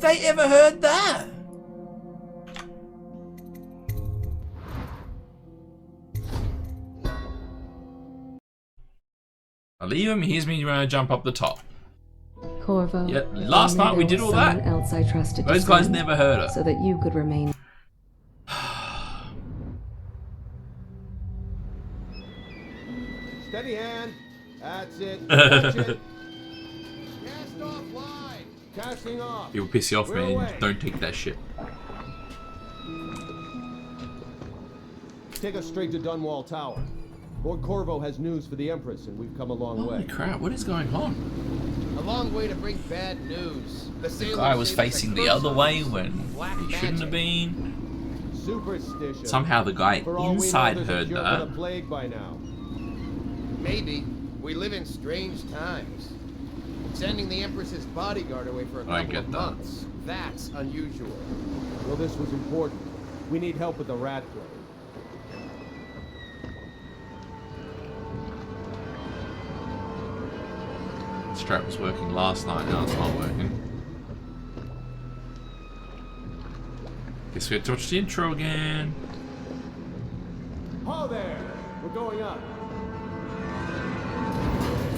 they ever heard that? I leave him, he hears me when I jump up the top. Corvo. Yeah, last night we did all that. Else I trusted Those guys never heard it. so that you could remain. Steady hand. That's it. That's it. Cast off line. Casting off. It will piss you off, We're man. away. Don't take that shit. Take us straight to Dunwall Tower. Lord Corvo has news for the Empress, and we've come a long way. Holy crap, what is going on? A long way to bring bad news. The guy was facing the other way when he shouldn't have been. Superstition. Somehow the guy For all we know, inside there's a heard cure for that. the plague by now. Maybe. We live in strange times. Sending the Empress's bodyguard away for a I couple get of that. months. That's unusual. Well, this was important. We need help with the rat plague. Strap was working last night, now it's not working. Guess we have to watch the intro again. Ho there! We're going up.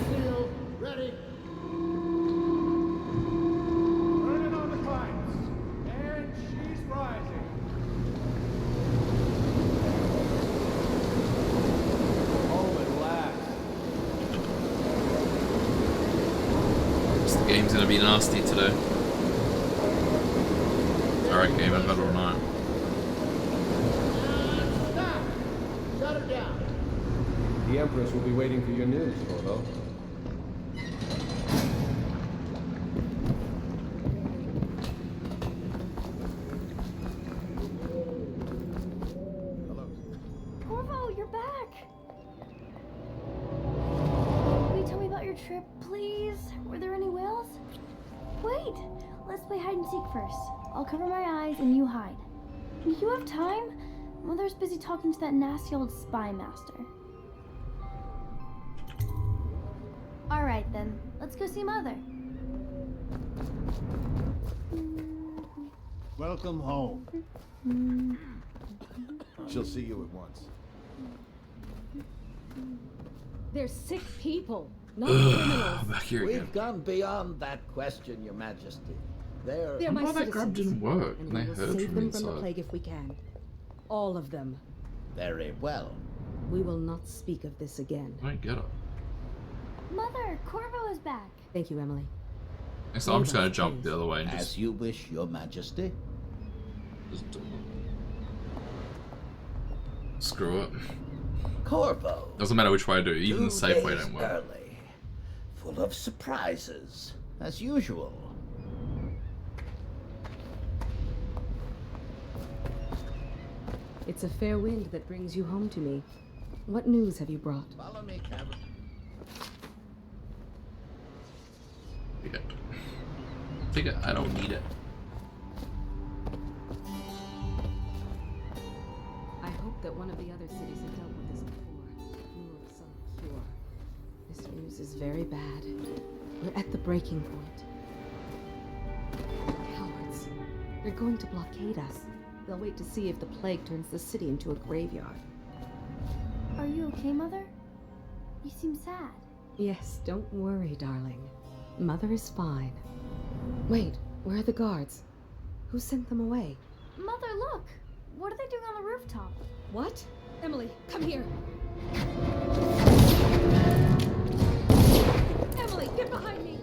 Still ready. Turning on the pipes. And she's rising. Oh, at last. This game's gonna be nasty today. Alright game, I've had all night. Stop! Shut her down. The Empress will be waiting for your news, Corvo. Corvo, you're back! Will you tell me about your trip, please? Were there any whales? Wait! Let's play hide and seek first. I'll cover my eyes and you hide. You have time? Mother's busy talking to that nasty old spy master. Alright then, let's go see Mother. Welcome home. She'll see you at once. They're sick people, not criminals. Back here again. We've gone beyond that question, Your Majesty. They're my Why that grab citizens, didn't work? and And we they will heard save from them from the inside. plague if we can. All of them. Very well. We will not speak of this again. I don't get it. Mother, Corvo is back. Thank you, Emily. So I'm just gonna jump the other way and As just you wish, Your Majesty. screw it. Corvo. Doesn't matter which way I do, even the 2 safe way days don't work. early. Full of surprises, as usual. It's a fair wind that brings you home to me. What news have you brought? Follow me, Captain. I don't need it. I hope that one of the other cities have dealt with this before. Knew of some cure. This news is very bad. We're at the breaking point. Cowards. They're going to blockade us. They'll wait to see if the plague turns the city into a graveyard. Are you okay, Mother? You seem sad. Yes, don't worry, darling. Mother is fine. Wait, where are the guards? Who sent them away? Mother, look! What are they doing on the rooftop? What? Emily, come here! Emily, get behind me!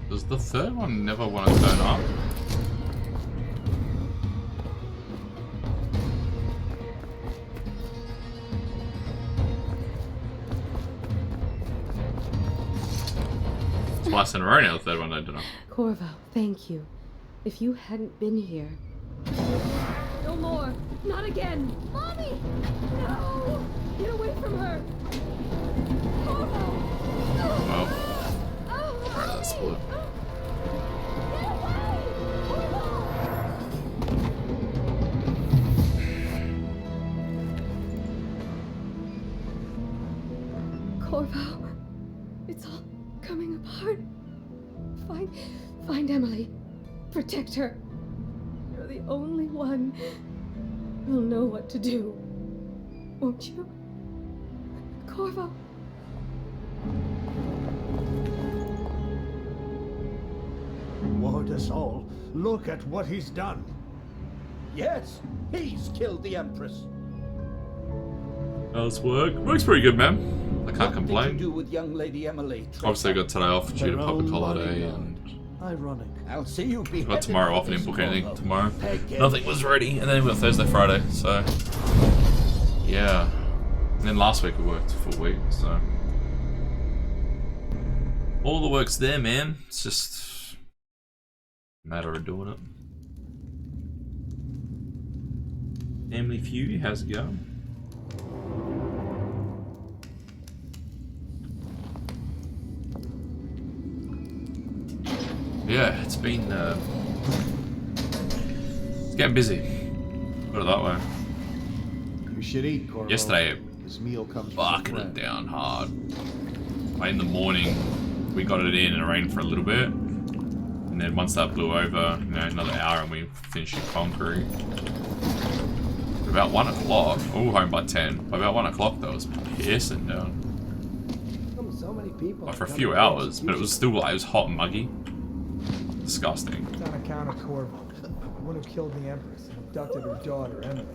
Does the third one never want to turn up? Twice in a row now, the third one, I don't know. Corvo, thank you. If you hadn't been here... No more! Not again! Mommy! No! Get away from her! Corvo! Well, alright, that's blue. Get away! Corvo! Corvo, it's all Find Emily. Protect her. You're the only one who'll know what to do. Won't you? Corvo. Lord us all, look at what he's done. Yes, he's killed the Empress. How's work? Work's pretty good, man. I can't What did complain. you do with young Lady Emily? Obviously, I got today off due to Her public own holiday. bodyguard. And Ironic. I'll see you beheaded. got tomorrow for off. I didn't this, book anything Corvo. tomorrow. Again. Nothing was ready. And then we got Thursday, Friday. So, yeah. And then last week we worked a full week. So, all the work's there, man. It's just a matter of doing it. Family Feud, how's it going? Yeah, it's been it's getting busy. Put it that way. You should eat, Corvo. Yesterday, This meal comes barking it down hard. Like in the morning, we got it in and it rained for a little bit, and then once that blew over, you know, another hour and we finished the concrete. About 1 o'clock, we were home by 10. By about 1 o'clock, though, it was piercing down. So many people. Like for a few hours, but it was still like, it was hot and muggy. Disgusting. It's on account of Corvo, the one who killed the Empress and abducted her daughter, Emily.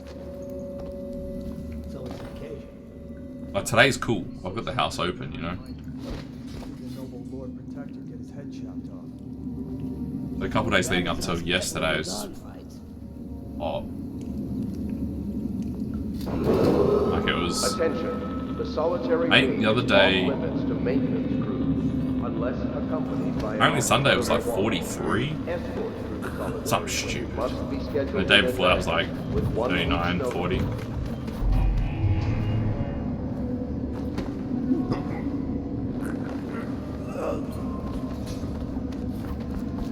So it's an occasion. Like today's cool. I've got the house open, you know. The noble Lord Protector get his head chopped off. A couple days leading up to yesterday was hot. Like it was. Attention. The solitary Mate, the other day. limits to maintenance crews, unless accompanied by Apparently Sunday was like 43. escort through the solitary Something stupid. must be scheduled The day in before that was like advance with 1 week's 39, notice. 40.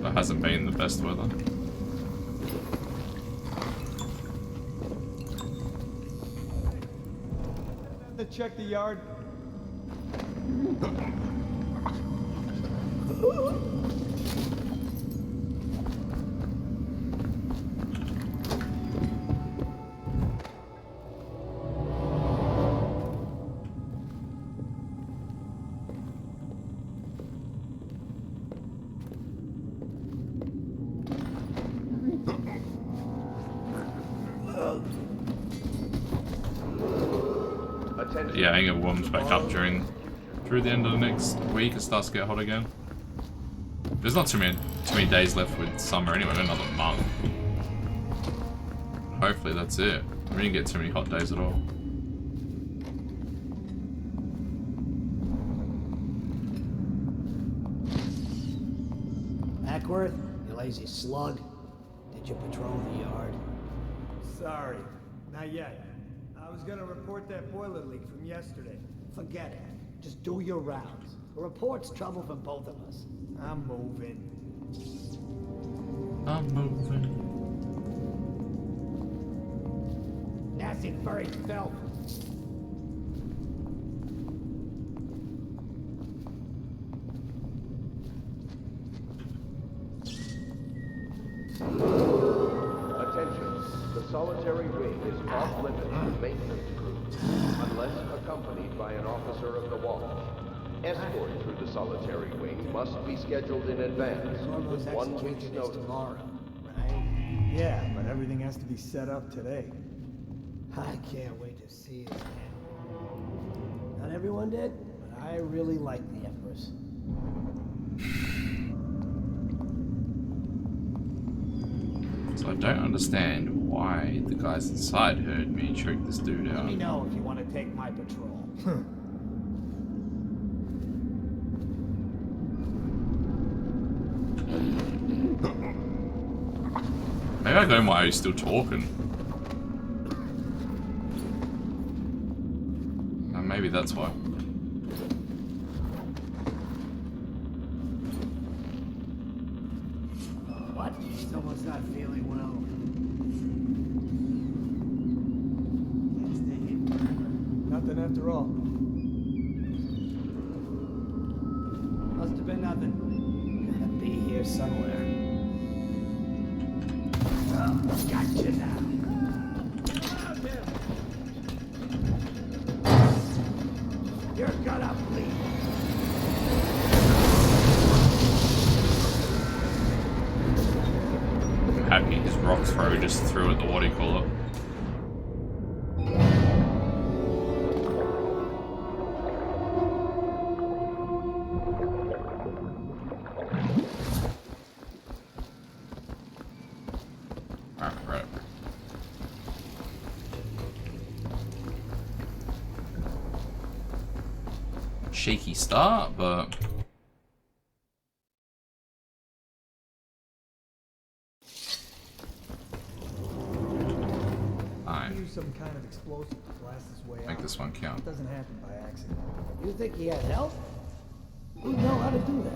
That hasn't been the best weather. To check the yard. Yeah, I think it warms back up through the end of the next week. It starts to get hot again. There's not too many days left with summer anyway. Another month. Hopefully that's it. We didn't get too many hot days at all. Ackworth, you lazy slug. Did you patrol the yard? Sorry, not yet. I was gonna report that boiler leak from yesterday. Forget it. Just do your rounds. The report's trouble for both of us. I'm moving. I'm moving. Nasty furry filth. Attention. The solitary wing is off limits to maintenance crews, unless accompanied by an officer of the watch. Escort through the solitary wing must be scheduled in advance with 1 week's Execution is notice. tomorrow, right? Yeah, but everything has to be set up today. I can't wait to see it again. Not everyone did, but I really like the Empress. So I don't understand why the guys inside heard me choke this dude Let out. me know if you want to take my patrol. Maybe I got him while he's still talking. Maybe that's why. What? Someone's not feeling well. Nothing after all. Must have been nothing. Gotta be here somewhere. rock throw just threw at the water cooler. Right. Shaky start, but Use some kind of explosive to blast his way make out. this one count. It doesn't happen by accident. You think he had help? Who'd know how to do that?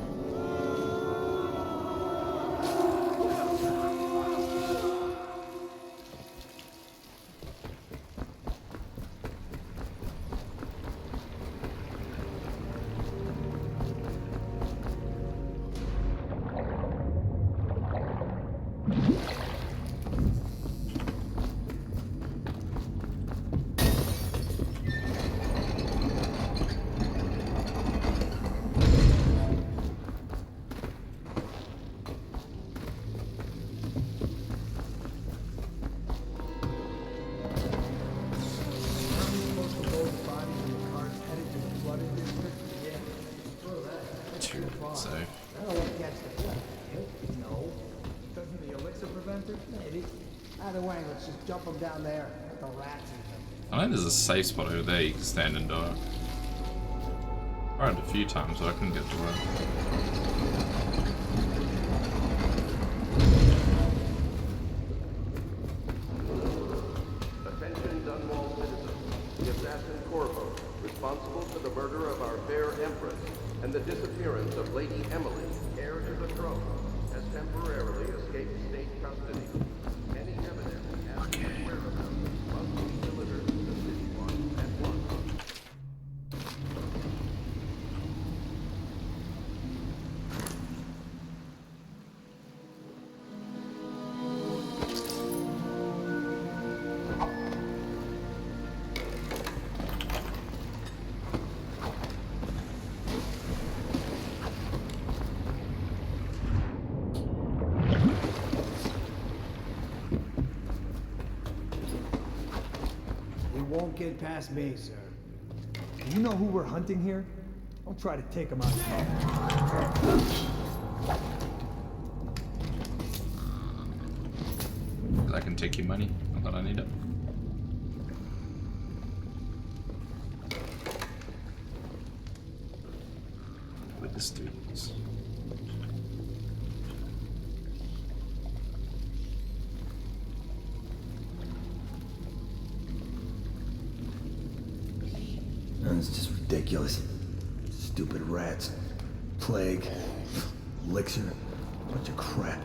So I don't want to catch the flood. No. Doesn't the elixir prevent it? Maybe. Either way, let's just jump them down there. Let the rats eat them. I know there's a safe spot over there you can stand and do it. Tried it a few times, but I couldn't get to it. Attention Dunwall citizens. The assassin Corvo, responsible for the murder of our fair empress and the disappearance of Lady Emily, heir to the throne, has temporarily escaped state custody. Any evidence as to his whereabouts must be delivered to the city watch at once. Won't get past me, sir. Do you know who we're hunting here? Don't try to take him out. I can take your money. Not that I need it. With the students. It's just ridiculous. Stupid rats. Plague. Elixir. Bunch of crap.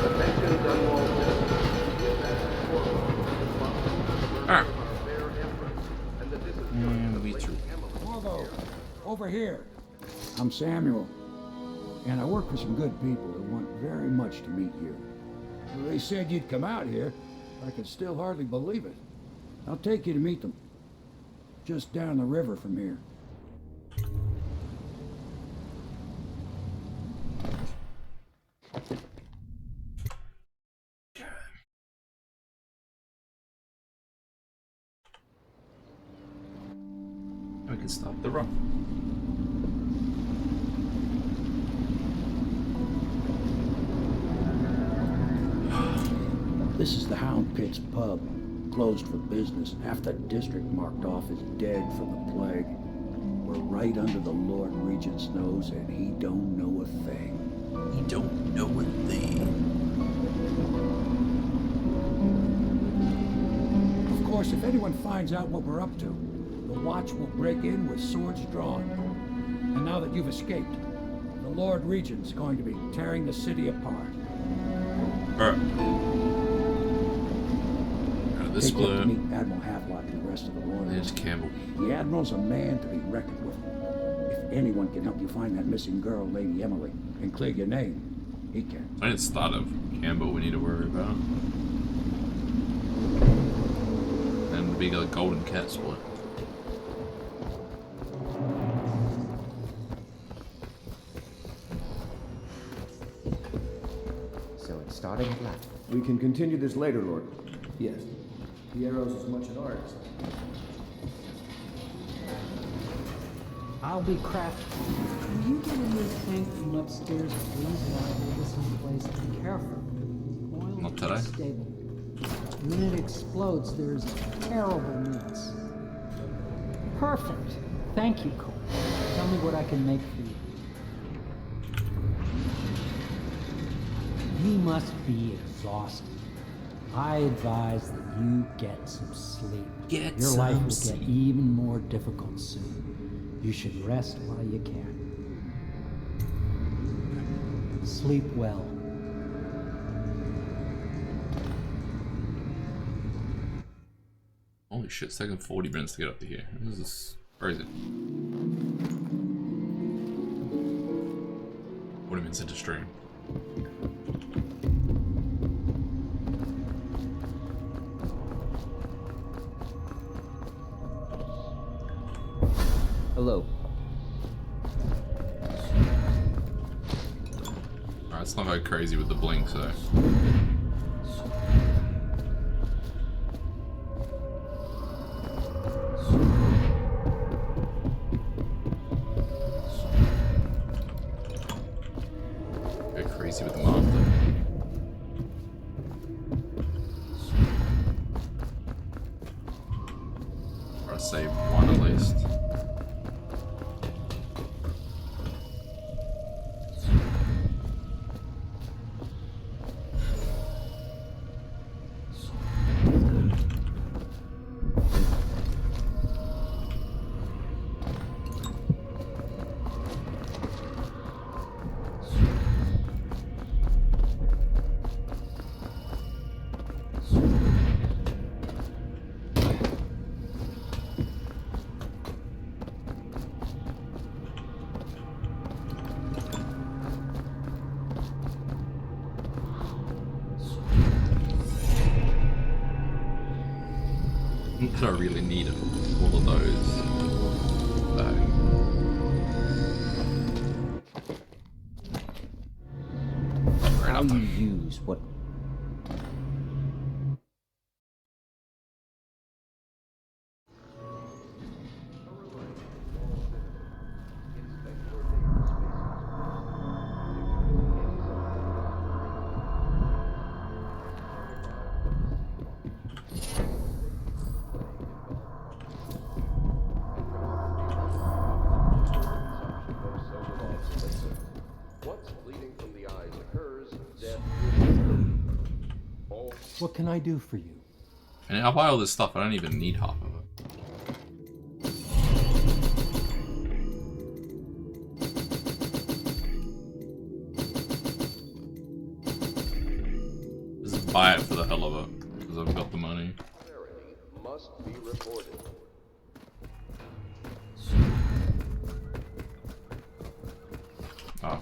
Attention Dunwall citizens. The assassin Corvo, responsible for the murder of our fair empress and the disappearance of Lady Emily. Corvo, over here. I'm Samuel, and I work for some good people who want very much to meet you. Well, they said you'd come out here. I can still hardly believe it. I'll take you to meet them. Just down the river from here. We can stop the run. This is the Hound Pit's pub. Closed for business. Half the district marked off as dead from the plague. We're right under the Lord Regent's nose, and he don't know a thing. He don't know a thing. Of course, if anyone finds out what we're up to, the Watch will break in with swords drawn. And now that you've escaped, the Lord Regent's going to be tearing the city apart. This Take you to blue. meet Admiral Havelock and the rest of the Warriors. There's Campbell. The Admiral's a man to be reckoned with. If anyone can help you find that missing girl, Lady Emily, and clear your name. He can. I didn't start of Campbell we need to worry about. And the bigger golden cat split. So it's starting at last. We can continue this later, Lord. Yes. Piero's as much an artist. I'll be crafty. When you get in this tank from upstairs, please hold this in place. Be careful. Oil Not today. is stable. When it explodes, there's terrible mess. Perfect. Thank you, Cole. Tell me what I can make for you. You must be exhausted. I advise that you get some sleep. Your life will get even more difficult soon. You should rest while you can. Sleep well. Holy shit, it's taken 40 minutes to get up to here. This is... Where is it? 40 minutes into stream. Hello. Alright, it's not very crazy with the blink, so... Go crazy with the mark, though. Try to save one at least. I don't really need all of those. How you use what... What can I do for you? And I'll buy all this stuff, I don't even need half of it. Just buy it for the hell of it, because I've got the money. Must be reported. Oh.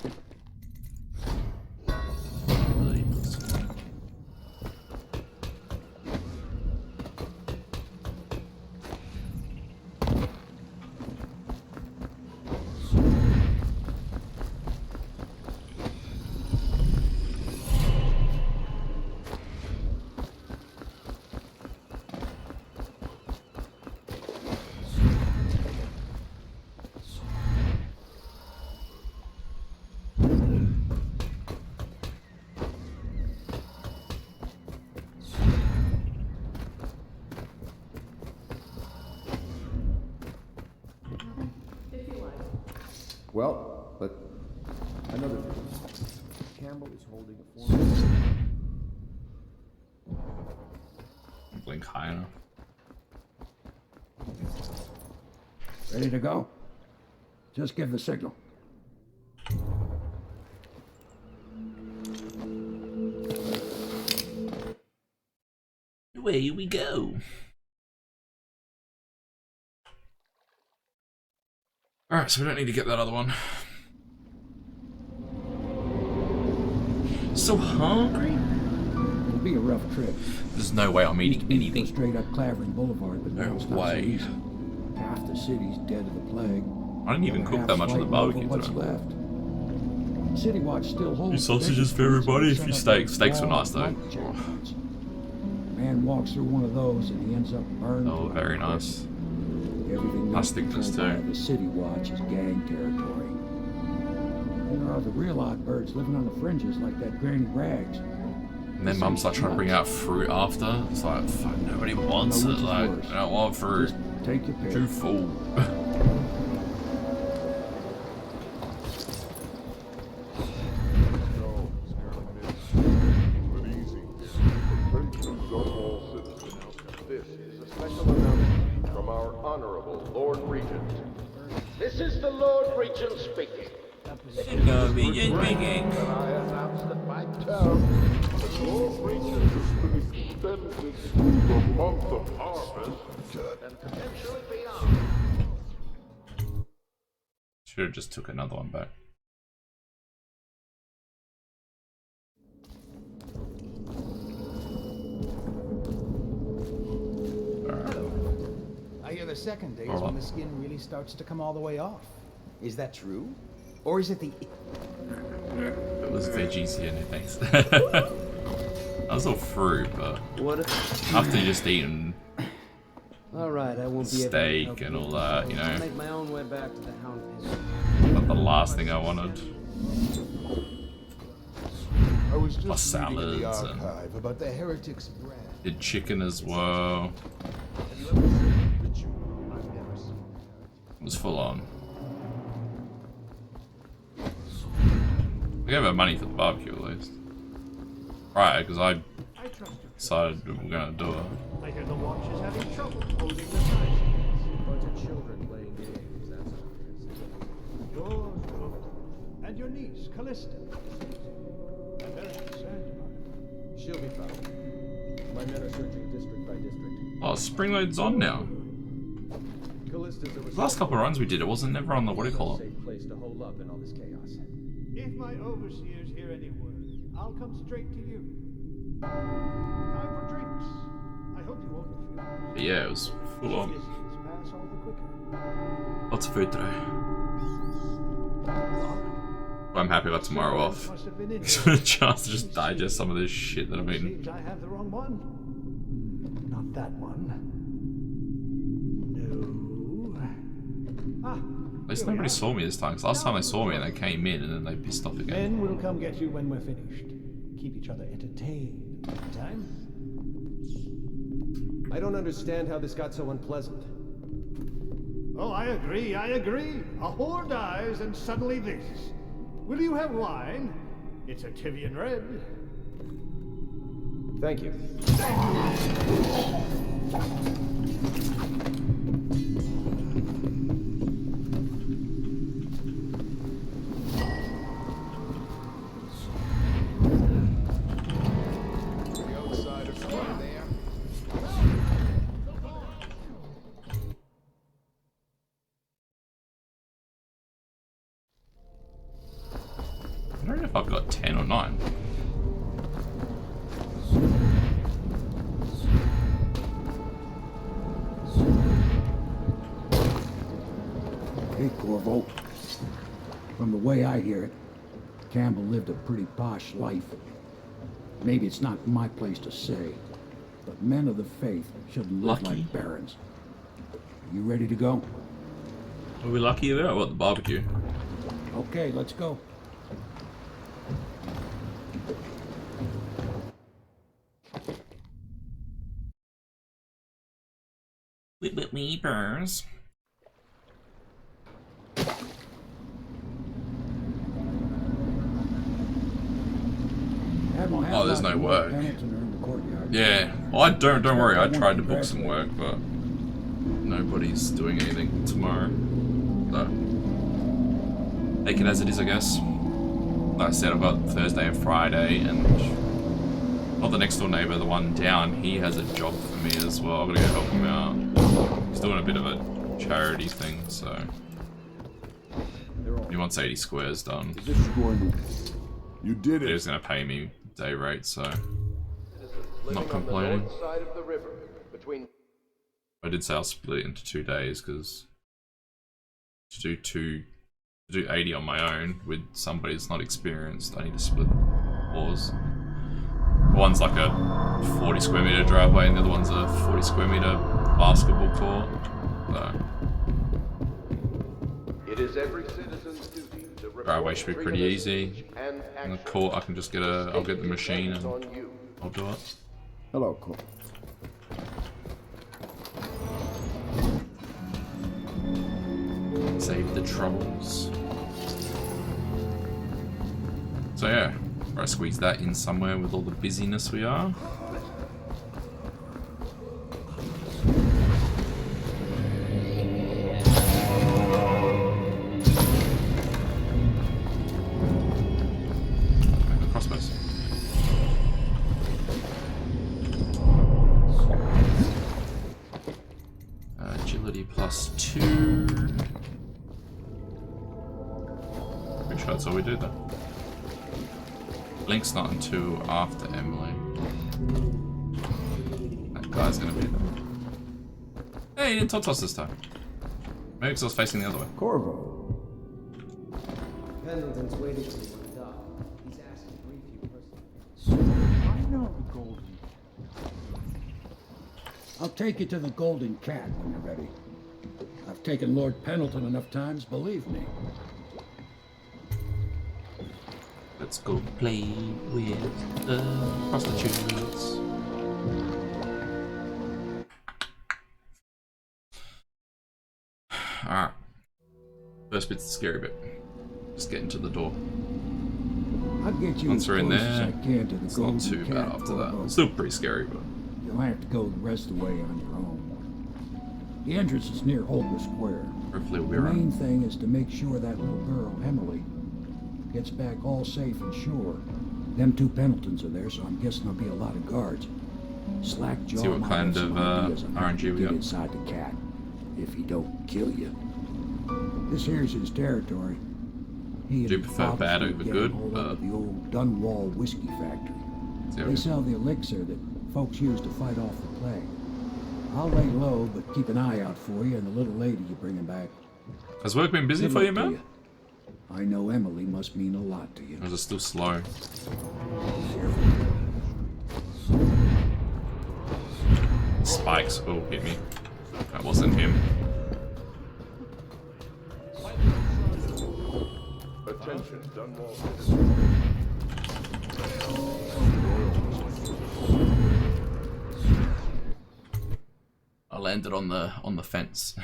Well, but another thing. Campbell is holding a form. Blink high enough. Ready to go? Just give the signal. Away we go. Alright, so we don't need to get that other one. So hungry. It'll be a rough trip. There's no way I'm eating anything. Straight up Clavering Boulevard, but No it's not so way. easy. Half the city's dead to the plague. I didn't even cook that much on the barbecue What's today. left? City Watch still holds. Few sausages for everybody, a few steaks. Steaks were nice though. Man walks through one of those and he ends up burned. Oh, very nice. Everything Nice thickness too. The City Watch is gang territory. There are the real odd birds living on the fringes like that Granny Rags. And then Mum's like trying to bring out fruit after. It's like, fuck, nobody wants it. Like, I don't want fruit. Just take your pick. Too full. This is a special announcement from our honorable Lord Regent. This is the Lord Regent speaking. Regent speaking. That I announce that my term as Lord Regent has been extended to the month of harvest and potentially beyond. Should have just took another one back. I hear the second day is when the skin really starts to come all the way off. Is that true? Or is it the... It was veggies here, no thanks. That was all fruit, but after just eating Alright, I won't be able to steak help and you. all that, you I'll know, make my own way back to the Hound Pit. not the last thing I wanted. I was just Plus reading in the salads and archive about the heretics brand. did chicken as well. It was full on. I gave her money for the barbecue at least. Right, because I decided we were going to do it. I hear the watch is having trouble holding the time. Bunch of children playing games, that's all. Yours, and your niece, Callista. I'm very concerned about her. She'll be found. My men are searching district by district. Oh, spring load's on now. Callista's a The last couple of runs we did, it wasn't never on the what do you call it? safe place to hold up in all this chaos. If my overseers hear any word, I'll come straight to you. Time for drinks. I hope you won't refuse. But yeah, it was full on. Visits pass all the quicker. Lots of food today. I'm happy I got tomorrow off. Must have been in Gives me a chance to just digest some of this shit that I've eaten. Seems I have the wrong one. Not that one. No. Ah. At least nobody saw me this time, because last time they saw me and they came in and then they pissed off again. Men will come get you when we're finished. Keep each other entertained. Time? I don't understand how this got so unpleasant. Oh, I agree, I agree. A whore dies and suddenly this. Will you have wine? It's a Tivian red. Thank you. I don't know if I've got 10 or 9. Hey, Corvo. From the way I hear it, Campbell lived a pretty posh life. Maybe it's not my place to say, but men of the faith shouldn't live Lucky. like barons. You ready to go? Are we lucky about what, the barbecue? Okay, let's go. Weepers. Oh, there's no work. Yeah. Oh, I don't worry. I tried to book some work, but nobody's doing anything tomorrow. So take it as it is, I guess. Like I said, I've got Thursday and Friday, and not the next door neighbor, the one down, he has a job for me as well. I've got to go help him out. He's doing a bit of a charity thing, so he wants 80 squares done. You did it. He was going to pay me day rate, so I'm not On the complaining. north side of the river, between I did say I'll split it into 2 days because to do 80 on my own with somebody that's not experienced, I need to split floors. One's like a 40 square meter driveway and the other one's a 40 square meter basketball court. So it is every citizen's duty to report driveway should be pretty easy. and In the court I can just get I'll get the machine and I'll do it. Hello, Cole. Save the troubles. So yeah, try to squeeze that in somewhere with all the busyness we are. Crossbows. Agility +2. Pretty sure that's all we do though. Link's not until after Emily. That guy's gonna be there. Hey, he didn't talk to us this time. Maybe because I was facing the other way. Corvo. Pendleton's waiting for you on the dock. He's asked to brief you personally. I know the Golden. I'll take you to the Golden Cat when you're ready. I've taken Lord Pendleton enough times, believe me. Let's go play with the prostitutes. Alright. First bit's the scary bit. Just get into the door. I'll get you Once as we're in close there, as I can to the it's not Golden too Cat, bad after that. Corvo. It's still pretty scary, but You'll have to go the rest of the way on your own. The entrance is near Holger Square. hopefully we'll be The around. main thing is to make sure that little girl, Emily, gets back all safe and sure. Them 2 Pendletons are there, so I'm guessing there'll be a lot of guards. Slackjaw See what might kind have some of, ideas on how RNG to we get got. inside the cat, if he don't kill you. This here's his territory. He Do and his prefer father's bad gonna over get good, hold but of the old Dunwall whiskey factory. See how They we- sell the elixir that folks use to fight off the plague. I'll lay low, but keep an eye out for you and the little lady you're bringing back. Has work been busy Good for you, luck to man? I know Emily must mean a lot to you. Or is it still slow? Spikes. Oh, hit me. That wasn't him. Attention, Dunwall citizens. I landed on the fence.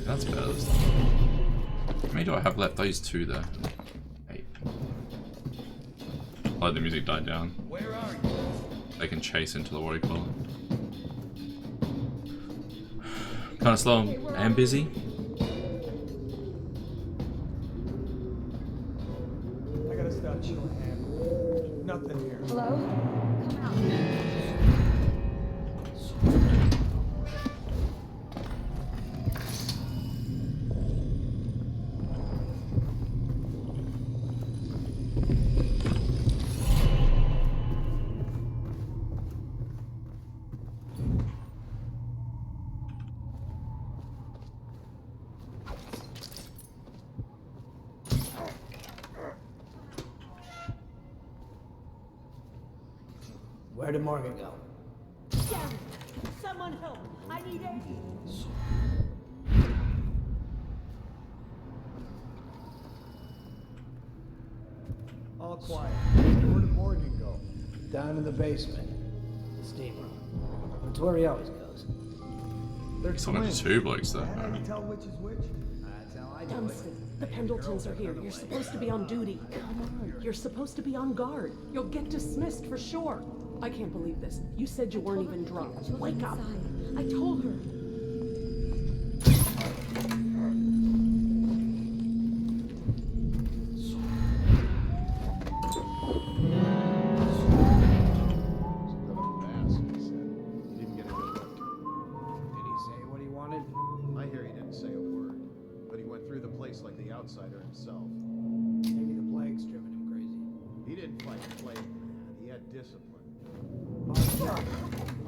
That's better this time. How many do I have left? Those 2 there. 8. Like the music died down. Where are you? They can chase into the what do you call it? Kind of slow and busy. I gotta stop chewing ham. Nothing here. Hello? Come out. Where did Morgan go? Damn it! Someone help! I need aid! All quiet. Where did Morgan go? Down in the basement. The steam room. That's where he always goes. They're It's only twins. 2 blokes though. How do you tell which is which? That's how I do it. Dunstan, the Pendletons are here. You're supposed to be on duty. Come on. You're supposed to be on guard. You'll get dismissed for sure. I can't believe this. You said you weren't even drunk. Wake up. I told her. outsider himself. Maybe the plague's driven him crazy. He didn't fight the plague, man. He had discipline.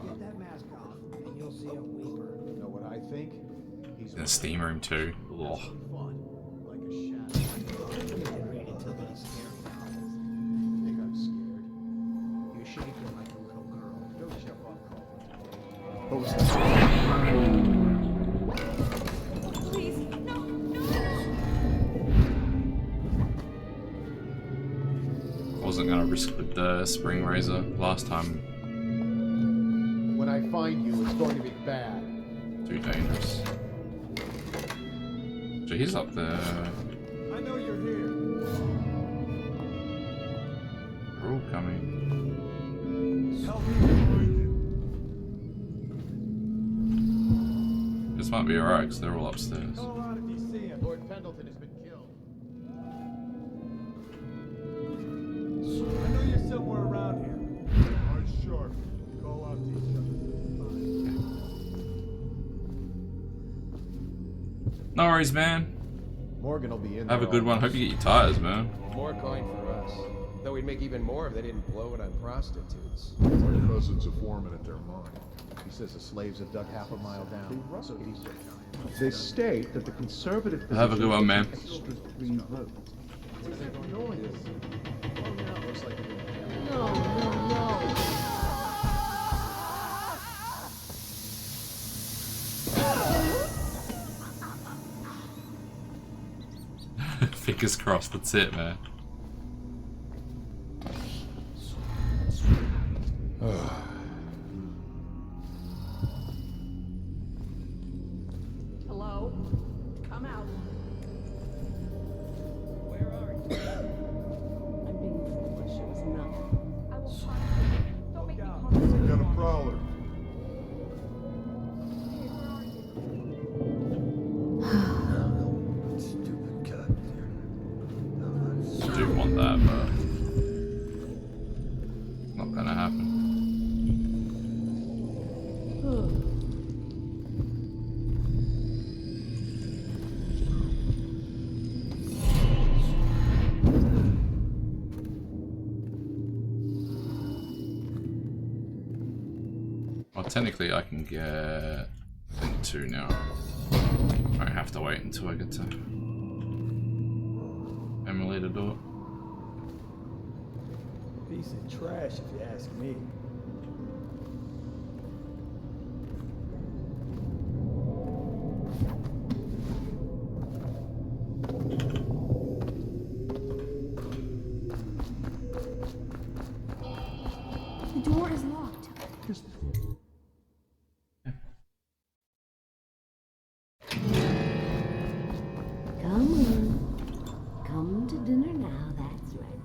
Get that mask off, and you'll see a weeper. You know what I think? He's In the steam room too. Ugh. fought like a shadow. You can read into these scary novels. Think I'm scared? You're shaking like a little girl. Don't jump off, Culver. What was that? Please, no, no. Wasn't gonna risk with the spring razor last time. When I find you, it's going to be bad. Too dangerous. So he's up there. I know you're here. They're all coming. Help me find him. This might be alright because they're all upstairs. Call out if you see him. Lord Pendleton has been killed. I know you're somewhere around here. Eyes sharp. Call out to each other. No worries, man. Morgan will be in Have a there good all one. Hope you get your tires, man. More coin for us. Though we'd make even more if they didn't blow it on prostitutes. My cousin's a foreman at their mine. He says the slaves have dug half a mile down. So they state that the conservative Have a good one, man. extra 3 votes. Fingers crossed, that's it, man. Hello? Come out. Where are you? I'm being foolish. It was nothing. I will find you. Don't make me come. Got a prowler. Stupid cut. I do want that, but not gonna happen. Well, technically I can get thing 2 now. I have to wait until I get to Emily to do it. Piece of trash, if you ask me. The door is locked. Come on. Come to dinner now. That's right.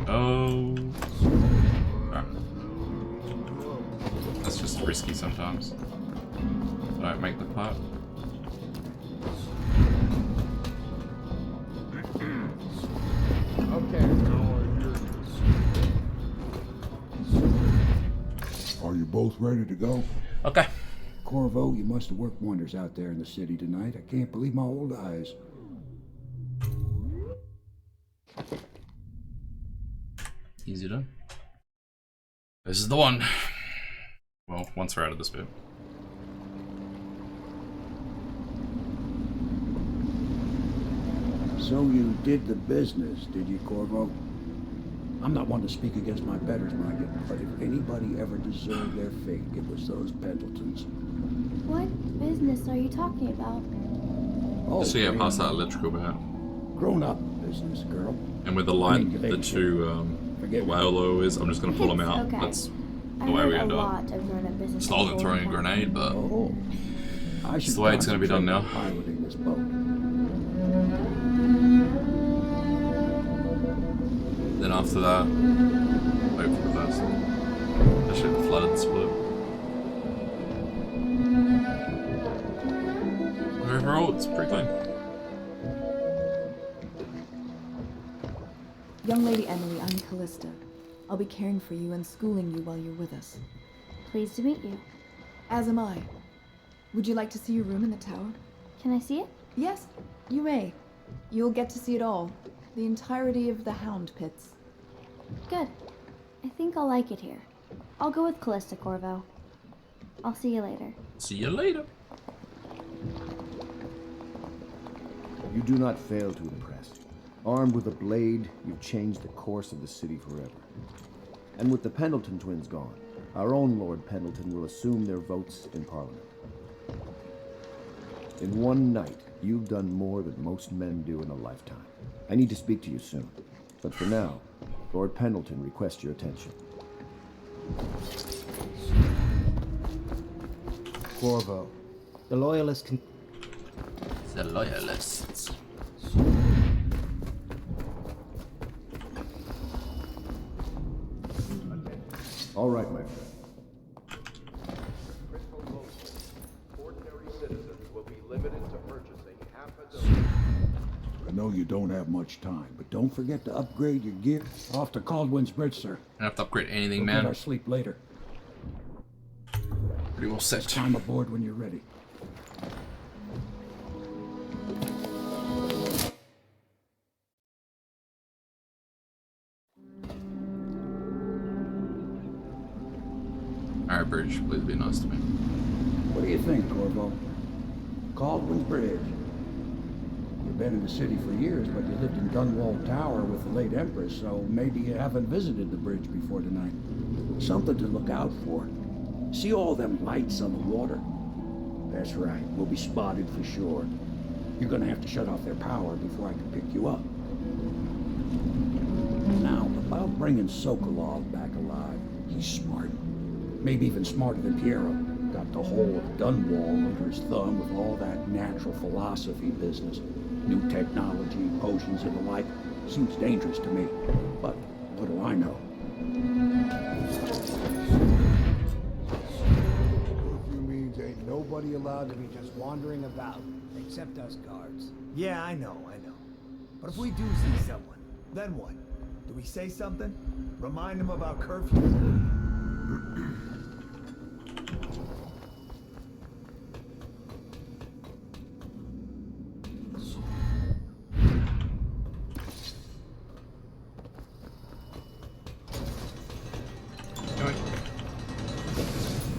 Oh. That's just risky sometimes. Don't make the putt. Okay. Are you both ready to go? Okay. Corvo, you must have worked wonders out there in the city tonight. I can't believe my old eyes. Easy done. This is the one. Well, once we're out of this bit. So you did the business, did you, Corvo? I'm not one to speak against my betters, Micah, but if anybody ever deserved their fate, it was those Pendletons. What business are you talking about? Oh, Just to get man. past that electrical bit. Grown-up business, girl. And with the light, the 2 the whale oil is, I'm just gonna pull them out. Okay. That's I the way heard we a end up. lot of grown-up business. It's not than throwing a grenade, but I it's should the way it's gonna be done now. concentrate on piloting this boat. Then after that, hope for the best. That shit flooded the split. Overall, it's pretty clean. Young Lady Emily, I'm Callista. I'll be caring for you and schooling you while you're with us. Pleased to meet you. As am I. Would you like to see your room in the tower? Can I see it? Yes, you may. You'll get to see it all. The entirety of the Hound Pits. Good. I think I'll like it here. I'll go with Callista, Corvo. I'll see you later. See you later. You do not fail to impress. Armed with a blade, you've changed the course of the city forever. And with the Pendleton twins gone, our own Lord Pendleton will assume their votes in Parliament. In one night, you've done more than most men do in a lifetime. I need to speak to you soon. But for now, Lord Pendleton requests your attention. Corvo, the Loyalists can... The Loyalists. All right, my friend. Ordinary citizens will be limited to purchasing half a dozen. I know you don't have much time, but don't forget to upgrade your gear. Off to Caldwin's Bridge, sir. I don't have to upgrade anything, We'll man. get our sleep later. Pretty well set. Climb aboard when you're ready. Alright, Bridge, please be nice to me. What do you think, Corvo? Caldwin's Bridge. You've been in the city for years, but you lived in Dunwall Tower with the late Empress, so maybe you haven't visited the bridge before tonight. Something to look out for. See all them lights on the water? That's right, we'll be spotted for sure. You're gonna have to shut off their power before I can pick you up. Now, about bringing Sokolov back alive. He's smart. Maybe even smarter than Piero. Got the whole of Dunwall under his thumb with all that natural philosophy business. New technology, potions and the like. Seems dangerous to me. But what do I know? Curfew means ain't nobody allowed to be just wandering about. Except us guards. Yeah, I know. But if we do see someone, then what? Do we say something? Remind them about curfew?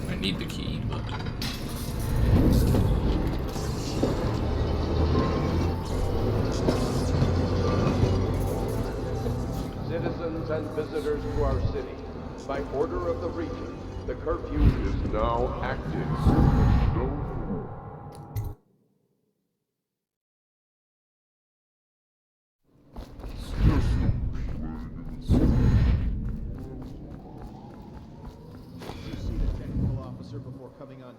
I need the key, but... Citizens and visitors to our city, by order of the Regent, the curfew is now active.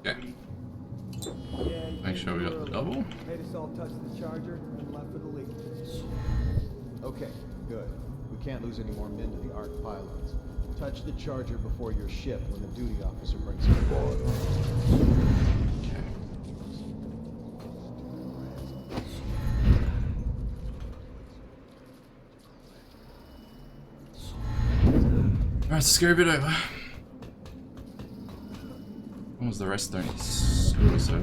Okay. Make sure we got the double. Made us all touch the charger and left for the lead. Okay, good. We can't lose any more men to the ARC pylons. Touch the charger before your ship when the duty officer brings it aboard. Alright, scary bit over. What was the rest don't screw us over?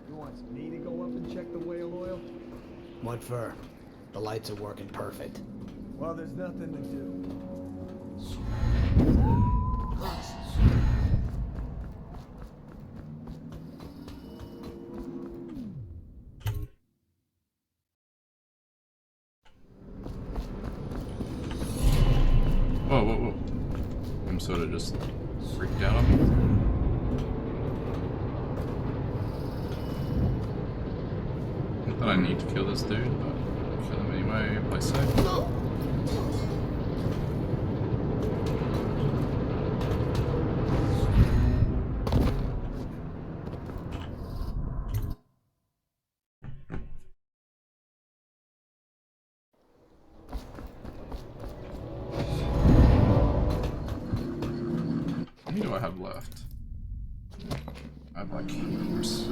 You want me to go up and check the whale oil? What for? The lights are working perfect. Well, there's nothing to do. Whoa. I'm sort of just freaked out on me. Not that I need to kill this dude, but I'll kill him anyway, play safe. How many do I have left? I have like heaps.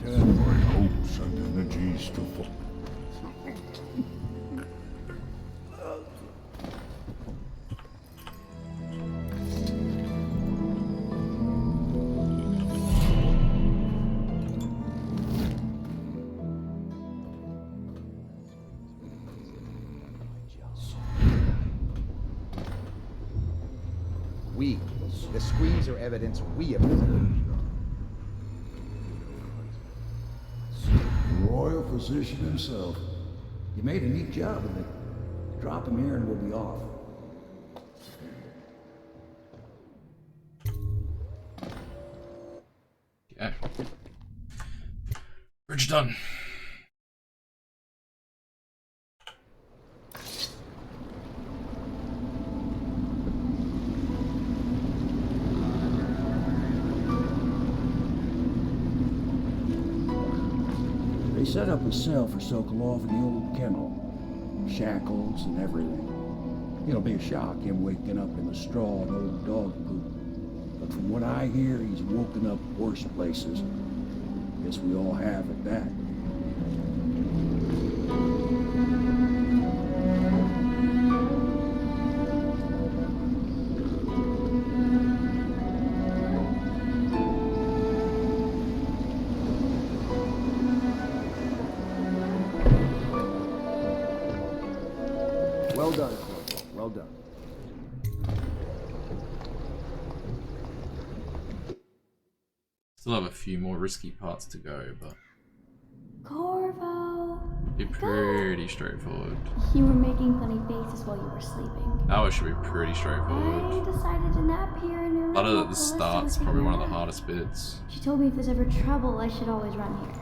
wanted my hopes and energies to fall. We. The screams are evidence we have observed. The royal physician himself. You made a neat job of it. Drop him here and we'll be off. Yeah. Bridge done. They set up a cell for Sokolov in the old kennel. Shackles and everything. It'll be a shock, him waking up in the straw and old dog poop. But from what I hear, he's woken up worse places. Guess we all have at that. Well done, Corporal. Well done. Still have a few more risky parts to go, but Corvo. be pretty straightforward. You were making funny faces while you were sleeping. That one should be pretty straightforward. I decided to nap here in your room. Other while than the Callista start's was probably hanging one of the out. hardest bits. She told me if there's ever trouble, I should always run here.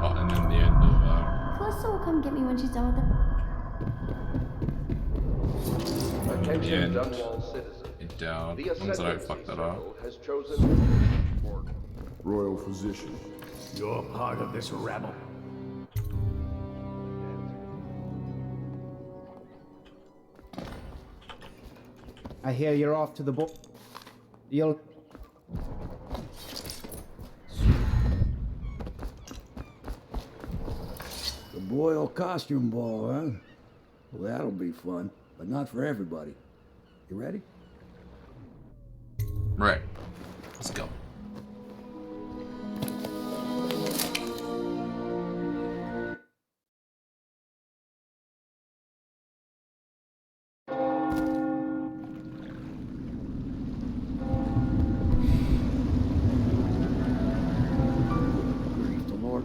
Oh, and then the end of Callista will come get me when she's done with it. Attention, end. Dunwall citizens. in doubt. The As long as I don't Ascendancy fuck that up. Circle has chosen Royal Physician. You're part of this rabble. I hear you're off to the You'll... The Boyle costume ball, huh? Well, that'll be fun, but not for everybody. You ready? Right. Let's go.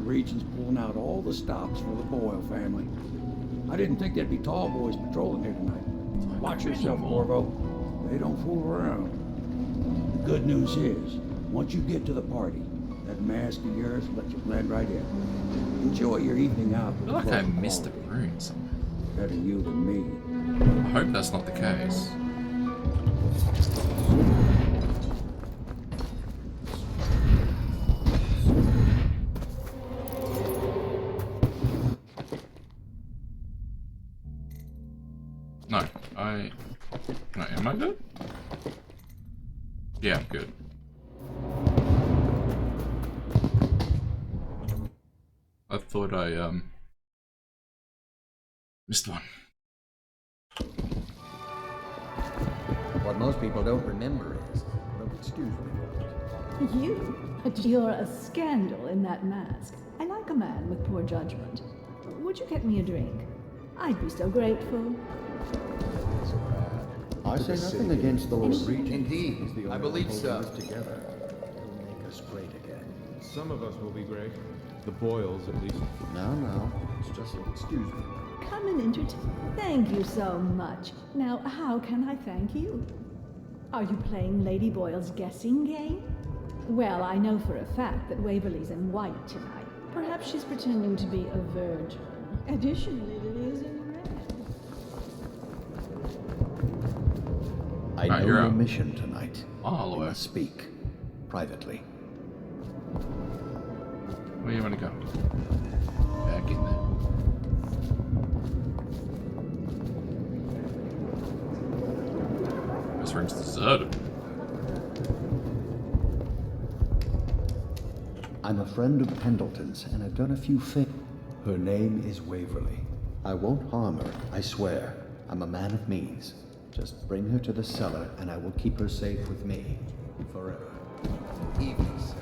Regent's pulling out all the stops for the Boyle family. I didn't think there'd be tall boys patrolling here tonight. Watch yourself, Corvo. They don't fool around. The good news is, once you get to the party, that mask of yours will let you blend right in. Enjoy your evening out. I feel like I missed a rune somewhere. Better you than me. I hope that's not the case. No, am I good? Yeah, I'm good. I thought I, missed one. What most people don't remember is... Well, excuse me. You're a scandal in that mask. I like a man with poor judgment. Would you get me a drink? I'd be so grateful. I say nothing against the Lord Regent. Indeed, I believe so. Together, it'll make us great again. Some of us will be great. The Boyles, at least. No, it's just excuse me. Come and entertain. Thank you so much. Now, how can I thank you? Are you playing Lady Boyle's guessing game? Well, I know for a fact that Waverly's in white tonight. Perhaps she's pretending to be a virgin. Additionally, Lily's in red. I know your mission tonight. Oh, you must speak privately. Where do you want to go? Back in there. This room's deserted. I'm a friend of Pendleton's, and I've done a few things. Her name is Waverly. I won't harm her, I swear. I'm a man of means. Just bring her to the cellar, and I will keep her safe with me. Forever. Evening, sir.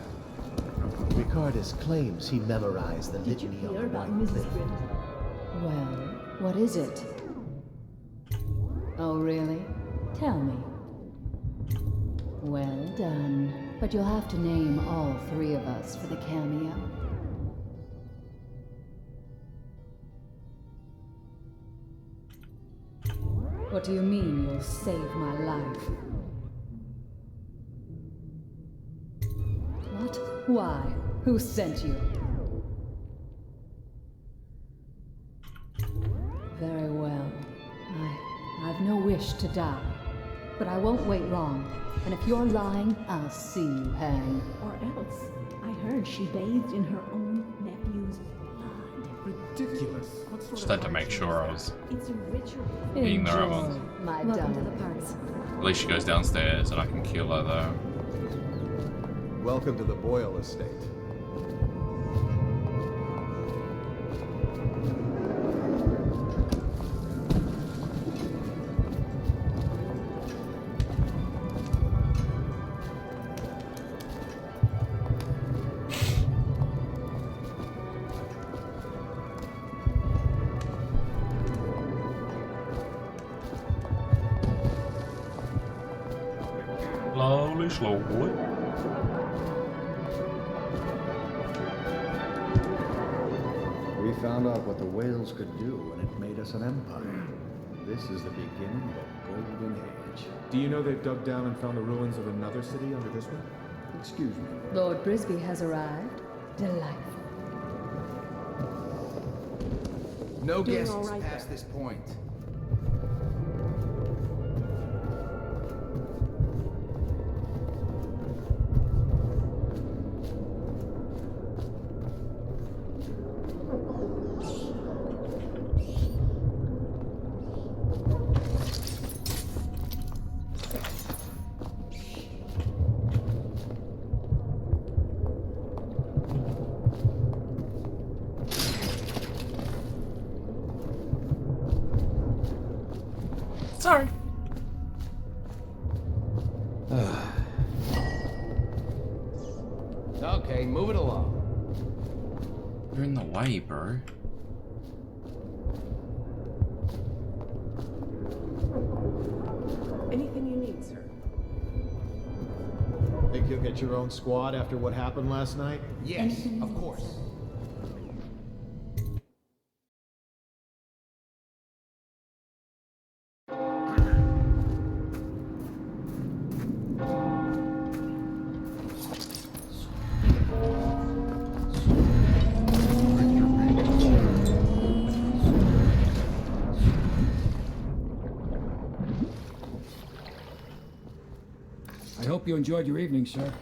Ricardus claims he memorized the litany on the white cliff. Well, what is it? Oh, really? Tell me. Well done. But you'll have to name all three of us for the cameo. What do you mean you'll save my life? What? Why? Who sent you? Very well. I've no wish to die. But I won't wait long. And if you're lying, I'll see you hang. Or else, I heard she bathed in her own nephew's blood. Ridiculous. Just had to make sure I was It's a ritual. being the right one. My Welcome to the party. At least she goes downstairs and I can kill her though. Welcome to the Boyle estate. Slowly. We found out what the whales could do, and it made us an empire. This is the beginning of a golden age. Do you know they've dug down and found the ruins of another city under this one? Excuse me. Lord Brisby has arrived. Delightful. No Doing guests all right past there. this point. Sorry. Okay, move it along. You're in the way, bro. Anything you need, sir. Think you'll get your own squad after what happened last night? Yes, of course. I hope you enjoyed your evening, sir.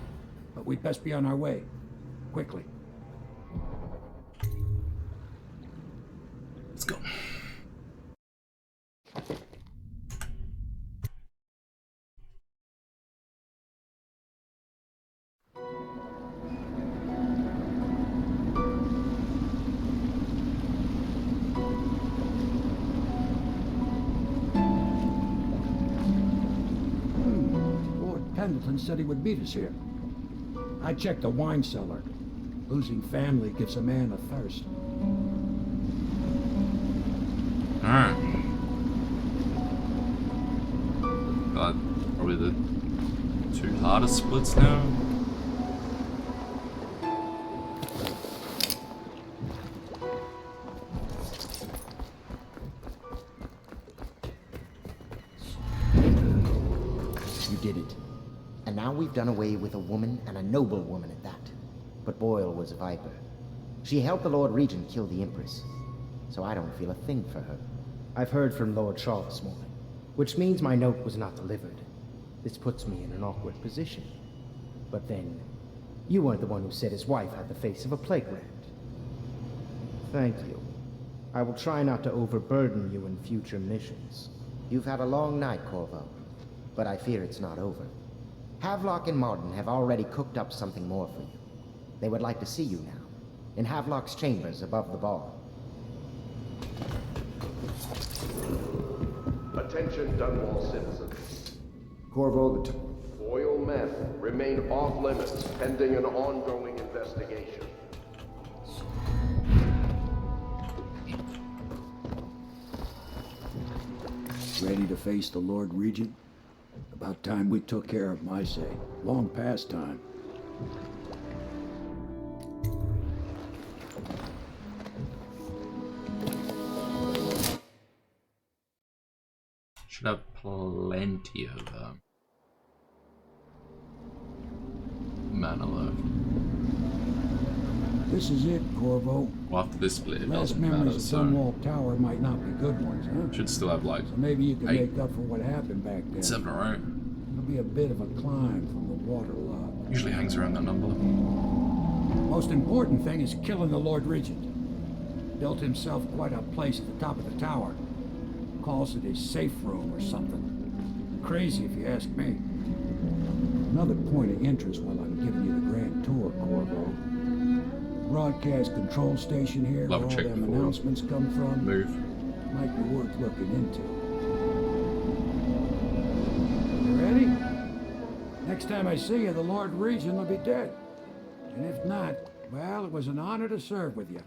But we'd best be on our way. Quickly. Let's go. Lord Pendleton said he would meet us here. I checked the wine cellar. Losing family gives a man a thirst. Alright. Got probably the two hardest splits now. You did it. And now we've done away with a woman, and a noble woman at that. But Boyle was a viper. She helped the Lord Regent kill the Empress. So I don't feel a thing for her. I've heard from Lord Shaw this morning, which means my note was not delivered. This puts me in an awkward position. But then, you weren't the one who said his wife had the face of a playground. Thank you. I will try not to overburden you in future missions. You've had a long night, Corvo. But I fear it's not over. Havelock and Martin have already cooked up something more for you. They would like to see you now, in Havelock's chambers above the bar. Attention Dunwall citizens. Corvo, Boyle men remain off limits pending an ongoing investigation. Ready to face the Lord Regent? About time we took care of my say. Long past time. Should have plenty of mana left. This is it, Corvo. Well, after this split, it Last doesn't matter, memories of so Dunwall Tower might not be good ones, huh? should still have like So maybe you can 8, make up for what happened back then. 7 or 8. It'll be a bit of a climb from the water log. Usually hangs around that number. Most important thing is killing the Lord Regent. Built himself quite a place at the top of the tower. Calls it his safe room or something. Crazy if you ask me. Another point of interest while I'm giving you the grand tour, Corvo. Broadcast control station here, where all them announcements come from. Move. Might be worth looking into. You ready? Next time I see you, the Lord Regent will be dead. And if not, well, it was an honor to serve with you.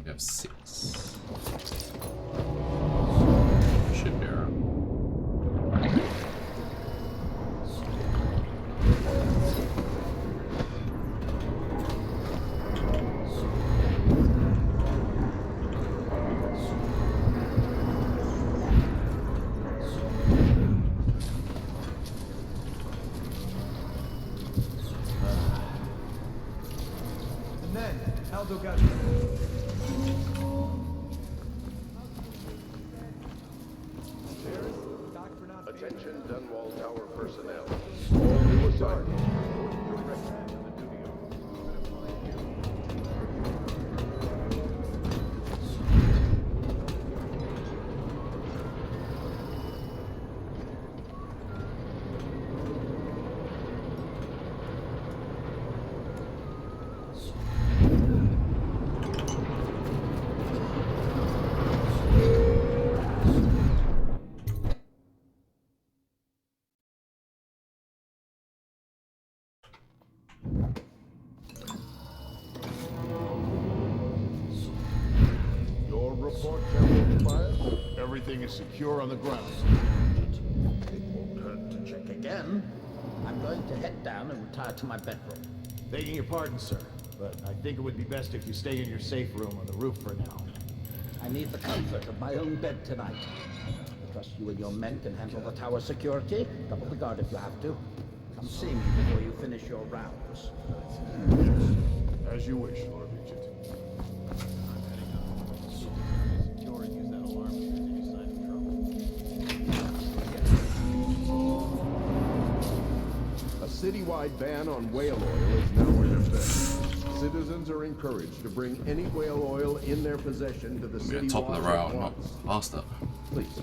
We have 6. Should be around. And then, Aldo got... Attention Dunwall Tower personnel. All new assignments. Directed to the duty Your report, General Tobias? Everything is secure on the ground. It won't hurt to check again. I'm going to head down and retire to my bedroom. Begging your pardon, sir, but I think it would be best if you stay in your safe room on the roof for now. I need the comfort of my own bed tonight. I trust you and your men can handle the tower security. Double the guard if you have to. Come see me before you finish your rounds. Yes, as you wish, Lord Regent. A citywide ban on whale oil is now in effect. Citizens are encouraged to bring any whale oil in their possession to the Be city at top of the water rail, at not once. faster. Please.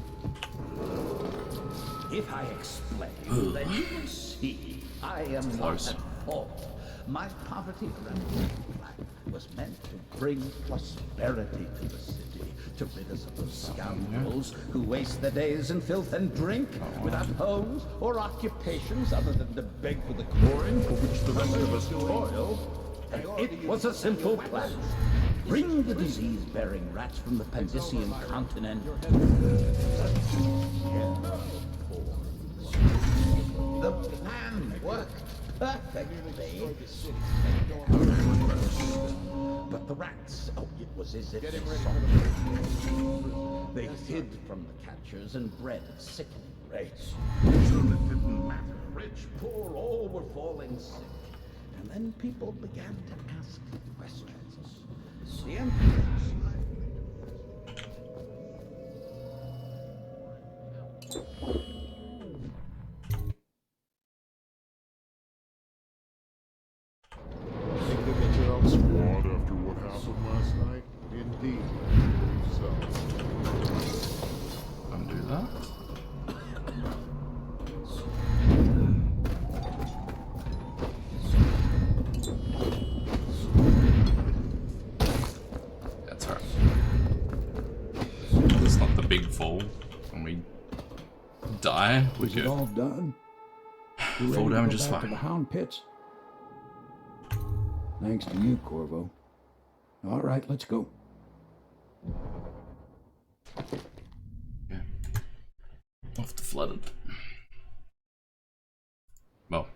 If I explain, then you will see I am not at fault. My poverty remedy plan was meant to bring prosperity to the city, to rid us of those scoundrels who waste their days in filth and drink, without homes or occupations other than to beg for the coin for which the rest of us toil. And it was a simple plan. Bring the disease-bearing rats from the Pandician continent. The plan worked perfectly. But the rats, oh, it was as if they saw them. They hid from the catchers and bred a sickening race. Soon it didn't matter. Rich, poor, all were falling sick. And then people began to ask questions. The Emperor Think to get your own squad after what happened last night? Indeed, I believe so. Undo that. die, we're Is good. it all done? You Full ready to damage go is back to fine. the Hound Pits? Thanks to you, Corvo. All right, let's go. Yeah. Off to Flooded. Well.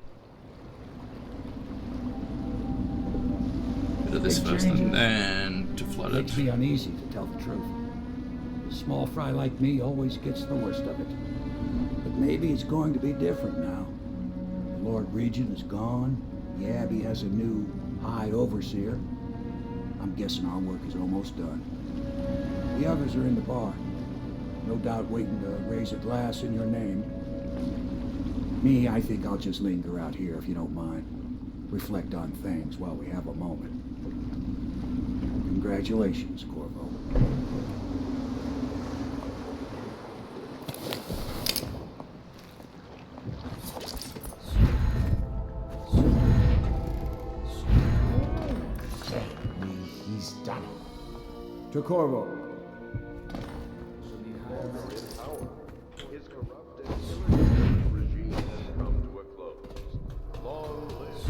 Bit of this Big first changes. and then to Flooded. Makes me uneasy, to tell the truth. A small fry like me always gets the worst of it. But maybe it's going to be different now. The Lord Regent is gone. The Abbey has a new High Overseer. I'm guessing our work is almost done. The others are in the bar. No doubt waiting to raise a glass in your name. Me, I think I'll just linger out here if you don't mind. Reflect on things while we have a moment. Congratulations, Corvo. He's done it. To Corvo. His corrupt and illegitimate regime has come to a close. Long live.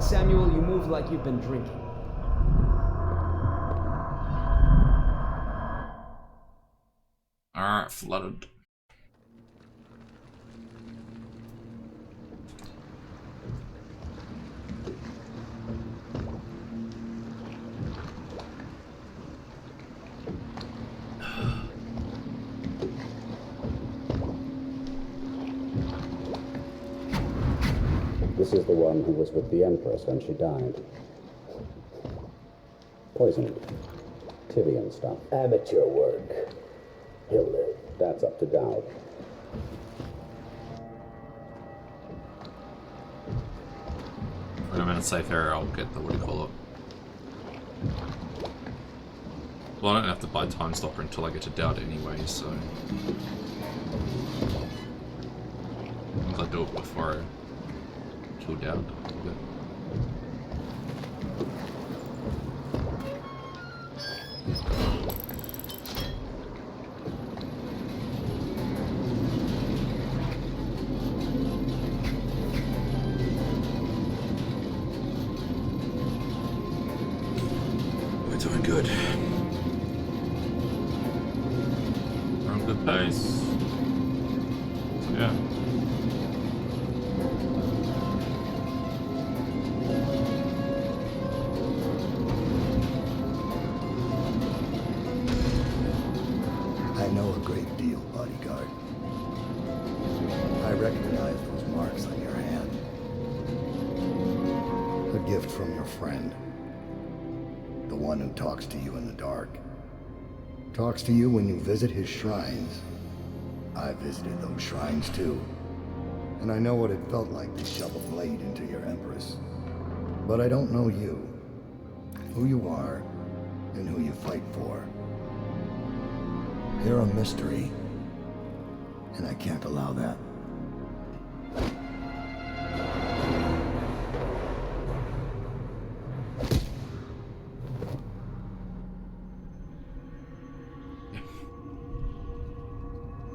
Samuel, you move like you've been drinking. Alright, Flooded. This is the one who was with the Empress when she died. Poisoned. Tivian stuff. Amateur work. He'll live. That's up to Dowd. When I'm in a safe area, I'll get the, what do you call it? Well, I don't have to buy Time Stopper until I get to Dowd anyway, so... I think I'll do it before I kill Dowd. But... We're doing good. We're on good pace. So yeah. I know a great deal, bodyguard. I recognize those marks on your hand. A gift from your friend. The one who talks to you in the dark. Talks to you when you visit his shrines. I visited those shrines too. And I know what it felt like to shove a blade into your Empress. But I don't know you. Who you are, and who you fight for. You're a mystery. And I can't allow that.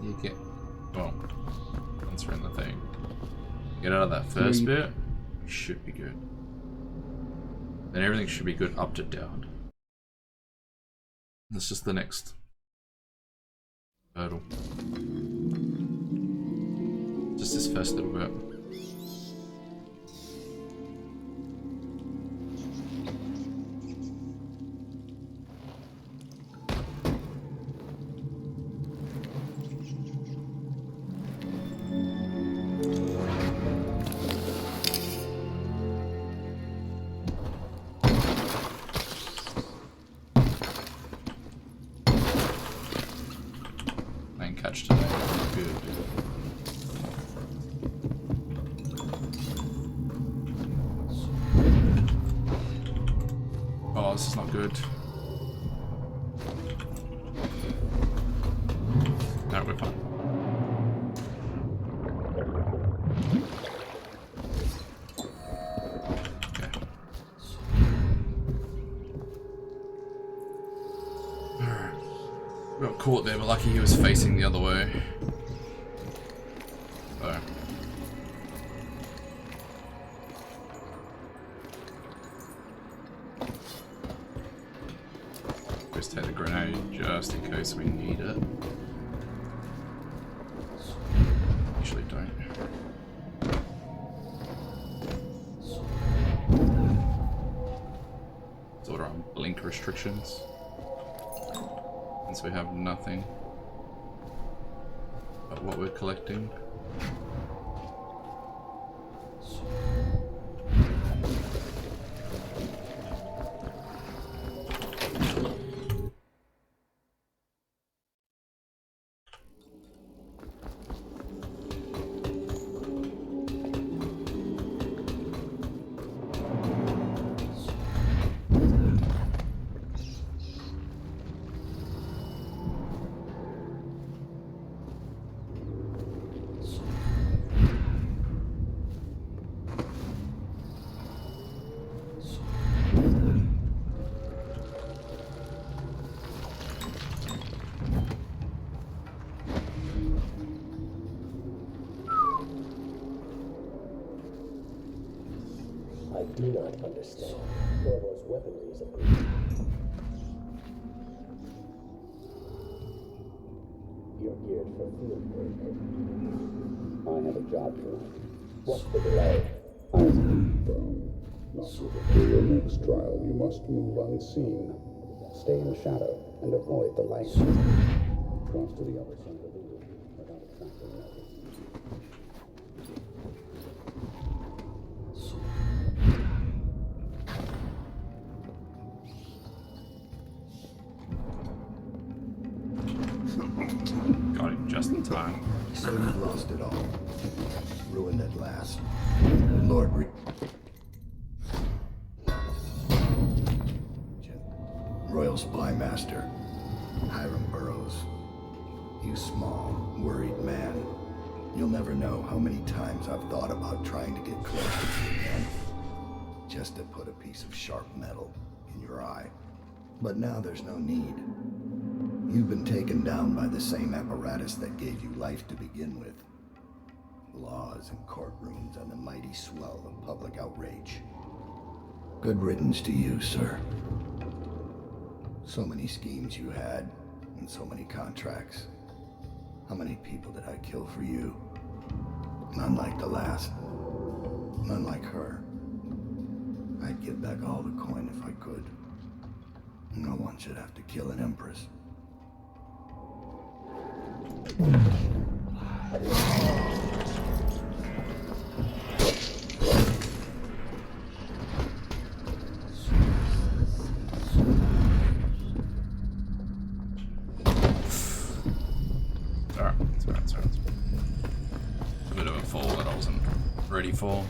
You get... well, answering the thing. Get out of that first bit, should be good. Then everything should be good up to Dowd. That's just the next hurdle. Just this first little bit. Catch today. Good. Oh, this is not good. No, we're fine. Got caught there, but lucky he was facing the other way. So. Just take the grenade just in case we need it. Usually don't. Sort of on blink restrictions. Since we have nothing but what we're collecting. I do not understand. Corvo's weaponry is agreed. You're geared for field work. I have a job tonight. What's the delay? Well, not for your next trial, you must move unseen. Stay in the shadow and avoid the light. Cross to the other side of the room without attracting notice. Got it just in time. So you've lost it all. Ruined at last. Lord Royal Spy Master, Hiram Burroughs. You small, worried man. You'll never know how many times I've thought about trying to get close to you again. Just to put a piece of sharp metal in your eye. But now there's no need. You've been taken down by the same apparatus that gave you life to begin with. Laws and courtrooms and the mighty swell of public outrage. Good riddance to you, sir. So many schemes you had, and so many contracts. How many people did I kill for you? None like the last. None like her. I'd give back all the coin if I could. No one should have to kill an empress. Sorry. A bit of a fall that I wasn't ready for.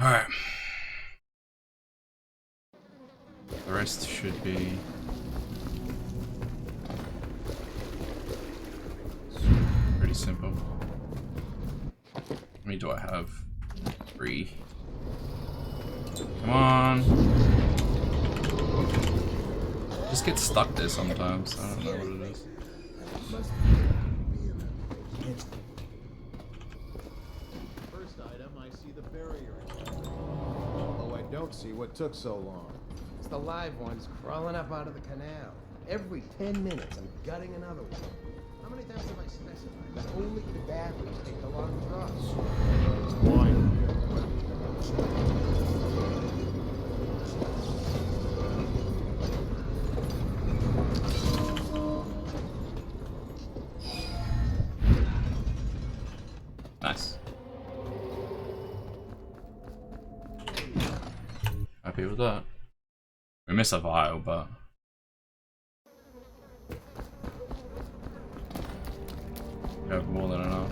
Alright. The rest should be pretty simple. How many do I have? 3. Come on. Just get stuck there sometimes. I don't know what it is. First item, I see the barrier. Although I don't see what took so long. It's the live ones crawling up out of the canal. Every 10 minutes, I'm gutting another one. How many times have I specified that only cadavers take the long draws? Why? Nice. Happy with that. We miss a vial, but we have more than enough.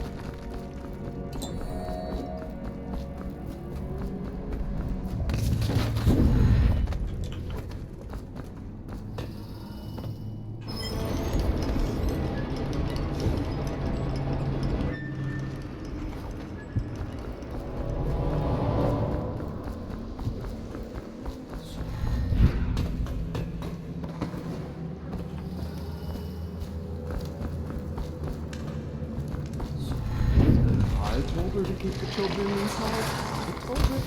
her to keep the children inside. I told her.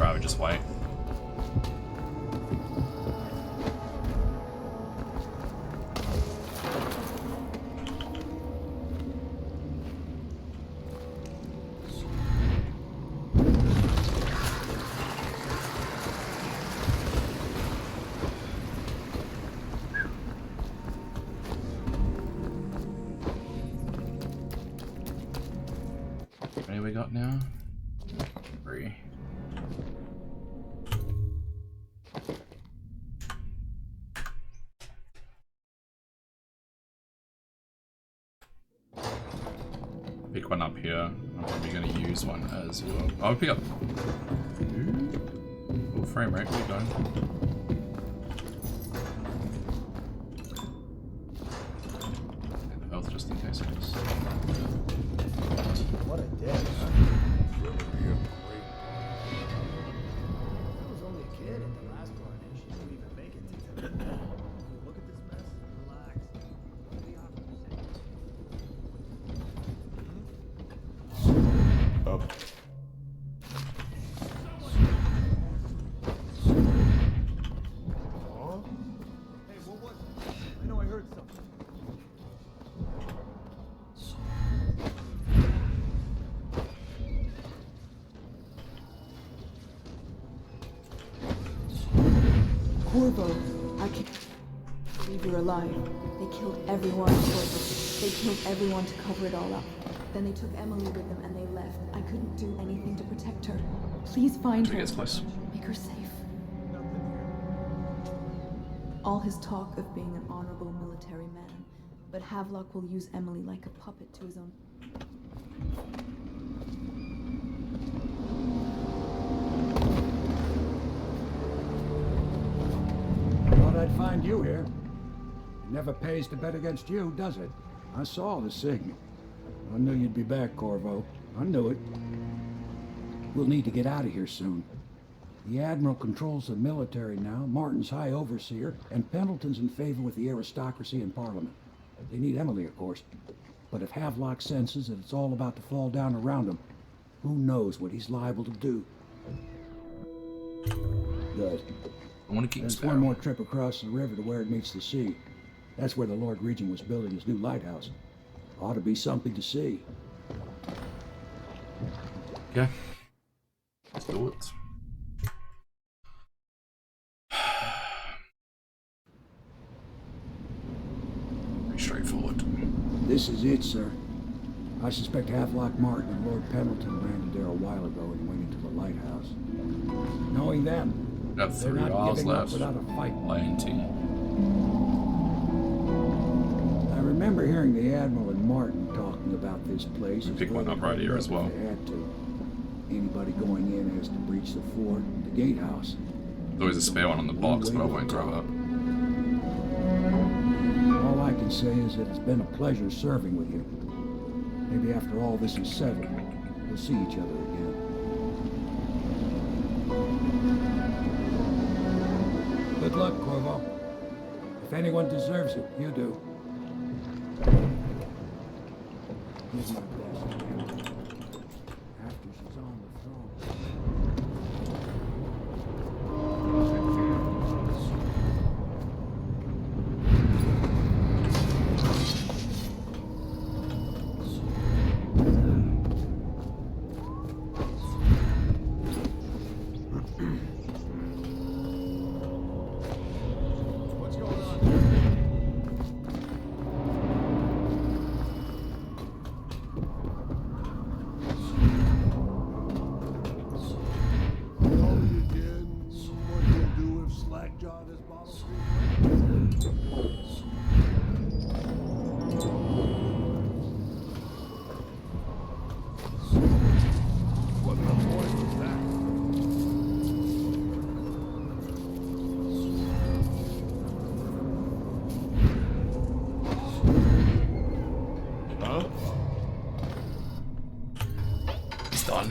Rather just wait. What do we got now? 3. Pick one up here. I'm probably going to use one as well. I'll pick up. Full frame rate, where you going? And health just in case it is. What a day. I was only a kid at the last coronation. Didn't even make it to today. Look at this mess. Relax. Up. Hey, what was it? I know I heard something. Corvo, I can't believe you're alive. They killed everyone, Corvo. They killed everyone to cover it all up. Then they took Emily with them and they left. I couldn't do anything to protect her. Please find her. Make her safe. All his talk of being an honorable military man, but Havelock will use Emily like a puppet to his own. Thought I'd find you here. It never pays to bet against you, does it? I saw the signal. I knew you'd be back, Corvo. I knew it. We'll need to get out of here soon. The Admiral controls the military now, Martin's High Overseer, and Pendleton's in favor with the aristocracy and Parliament. They need Emily, of course. But if Havelock senses that it's all about to fall down around him, who knows what he's liable to do. Good. I want to keep There's one more trip across the river to where it meets the sea. That's where the Lord Regent was building his new lighthouse. Ought to be something to see. Yeah. Let's do it. Pretty straightforward. This is it, sir. I suspect Havelock Martin and Lord Pendleton landed there a while ago and went into the lighthouse. Knowing them, Got they're 3 not hours giving up left. without a fight. INT. I remember hearing the Admiral and Martin talking about this place. Pick one up right here as well. They had to. Anybody going in has to breach the fort, the gatehouse. There's always a spare one on the box, but I won't throw it up. All I can say is that it's been a pleasure serving with you. Maybe after all this is settled, we'll see each other again. Good luck, Corvo. If anyone deserves it, you do. Here's my best. After she's on the throne. What's going on? Tell me again what you'll do if Slackjaw is bottled. What the boy was that? Huh? It's done.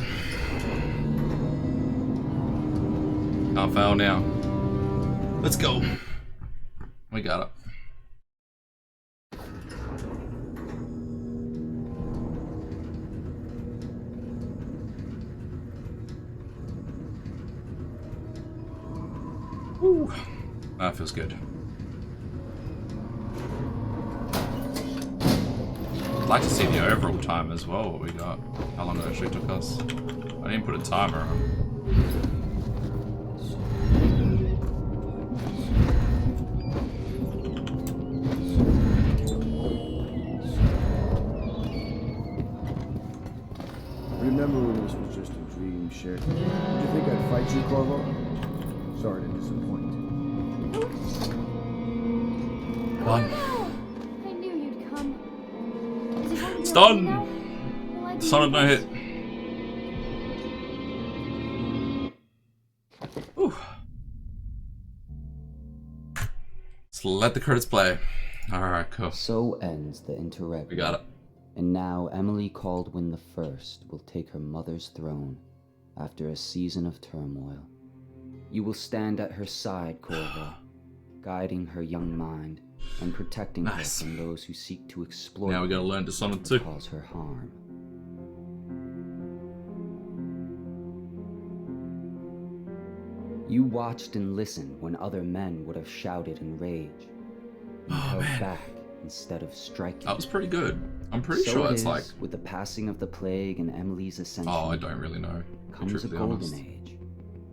Can't fail now. Let's go. We got it. Whew. That feels good. I'd like to see the overall time as well, what we got. How long it actually took us. I didn't put a timer on. Remember when this was just a dream shared? Did you think I'd fight you, Corvo? Sorry to disappoint. Come on. I knew you'd come. Is it going to be It's okay done! now? Will I be Dishonored no hit. Whew. Let's let the credits play. Alright, cool. So ends the interregnum. We got it. And now Emily Caldwin the First will take her mother's throne after a season of turmoil. You will stand at her side, Corvo, guiding her young mind and protecting her from those who seek to exploit now we gotta learn Dishonored too. Cause her harm. You watched and listened when other men would have shouted in rage. You held back instead of striking. That was pretty good. I'm pretty So sure it it's is, like... with the passing of the plague and Emily's ascension. Oh, I don't really know. Comes a be golden honest. age,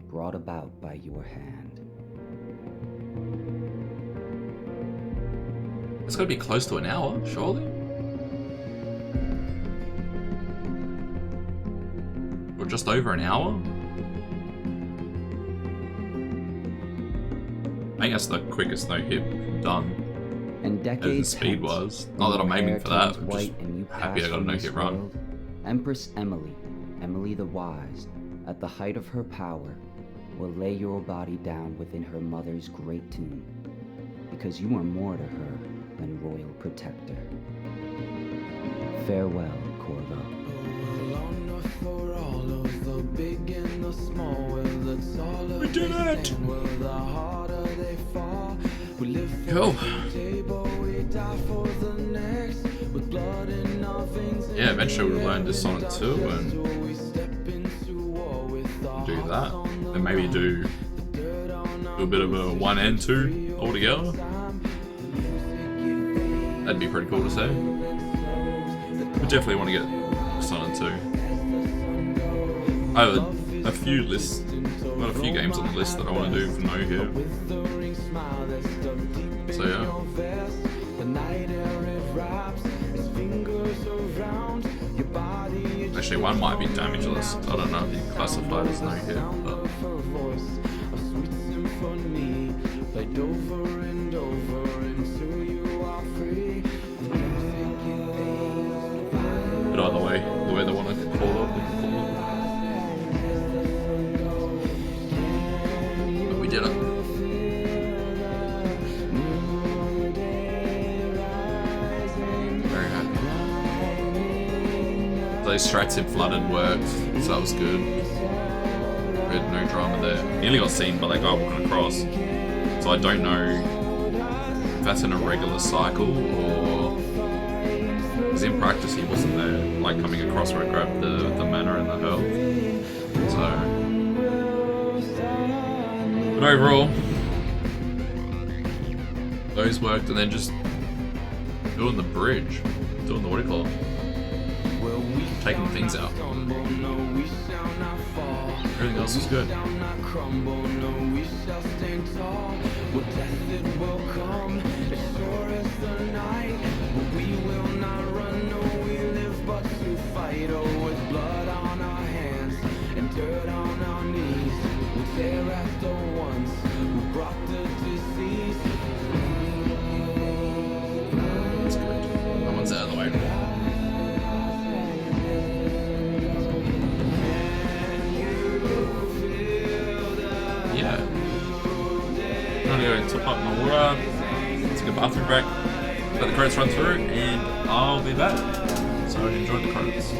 brought about by your hand. It's gotta be close to an hour, surely? Or just over an hour? I think that's the quickest no-hit done. And decades as the speed hence, was. when Not that I'm your aiming hair for that, turns I'm just white and you happy I pass got a from no-hit this run. world, Empress Emily, Emily the Wise, at the height of her power, will lay your body down within her mother's great tomb, because you are more to her than royal protector. Farewell, Corvo. We did it! Cool. Yeah, eventually we'll learn Dishonored 2 and do that. And maybe do a bit of a 1 and 2 altogether. That'd be pretty cool to see. We definitely want to get Dishonored 2. I have a few lists, got a few games on the list that I want to do for no here. So yeah. Actually, one might be damageless. I don't know if you classify it as no hit, but but either way, the way they want to call it, they can call it. But we did it. Very happy. Those strats in flooded worked, so that was good. We had no drama there. Nearly got seen by that guy walking across. So I don't know if that's an irregular cycle or... Because in practice he wasn't there, like coming across where I grabbed the mana and the health. So... But overall, those worked, and then just doing the bridge. Doing the, what do you call it? Taking things out. Everything else is good. That's good. That one's out of the way. Yeah. I'm gonna go top up my water, take a bathroom break, let the credits run through, and I'll be back. So I enjoyed the credits.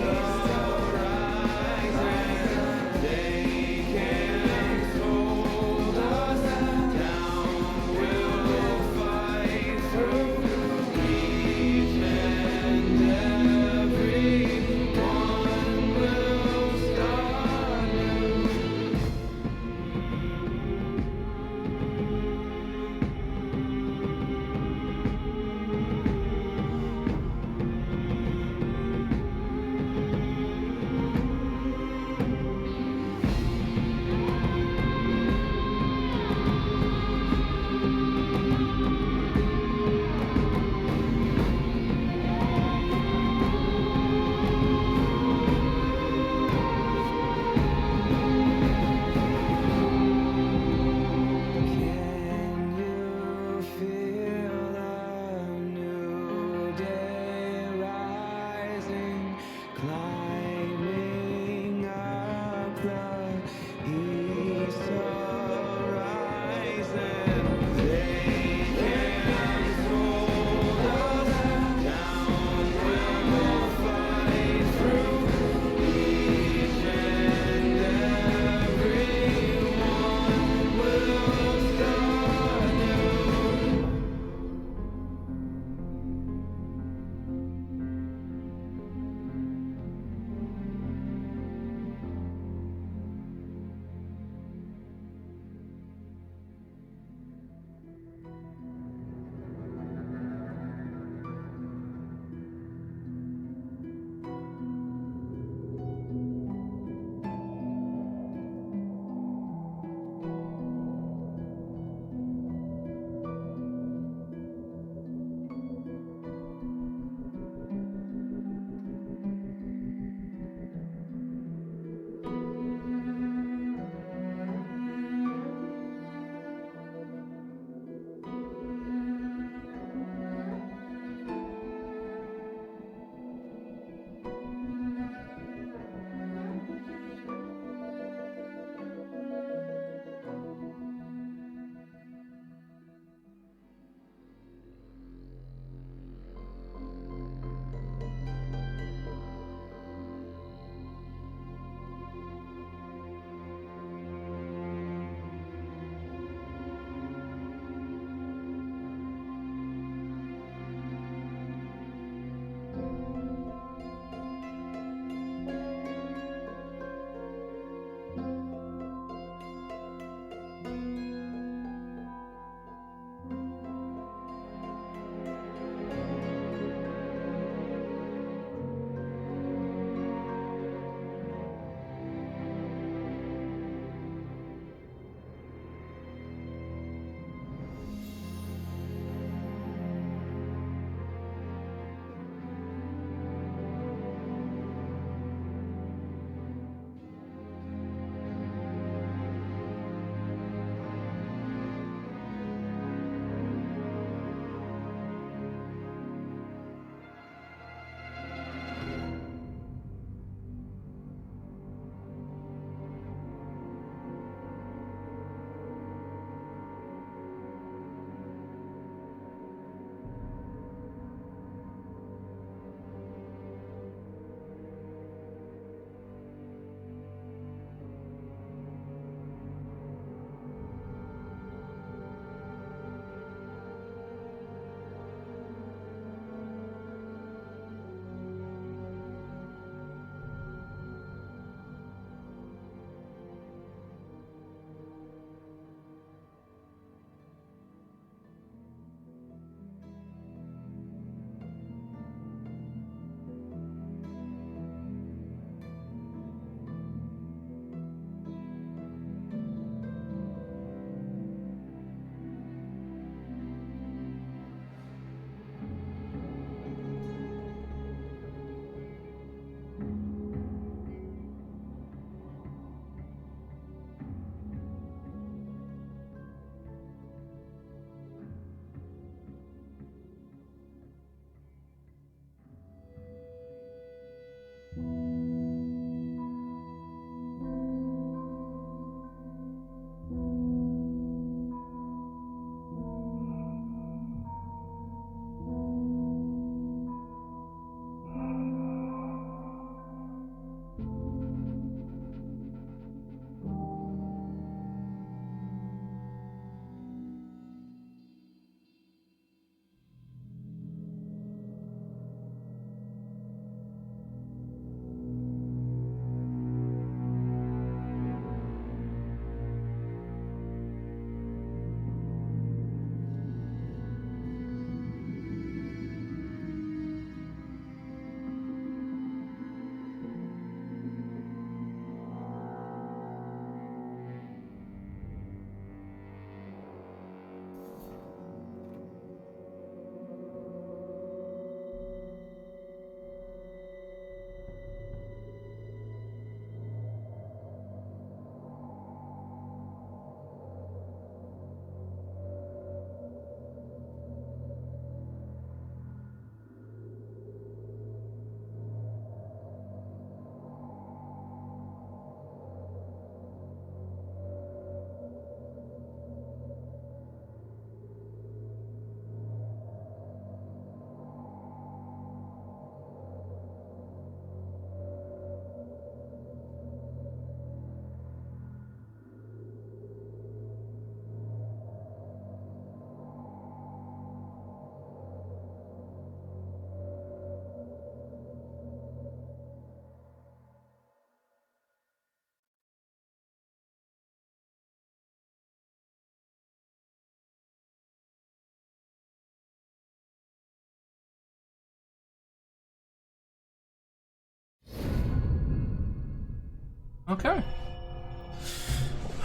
Okay.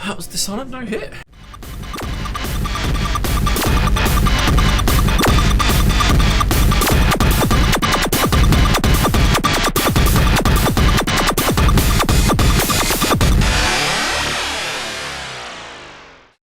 That was Dishonored, no hit.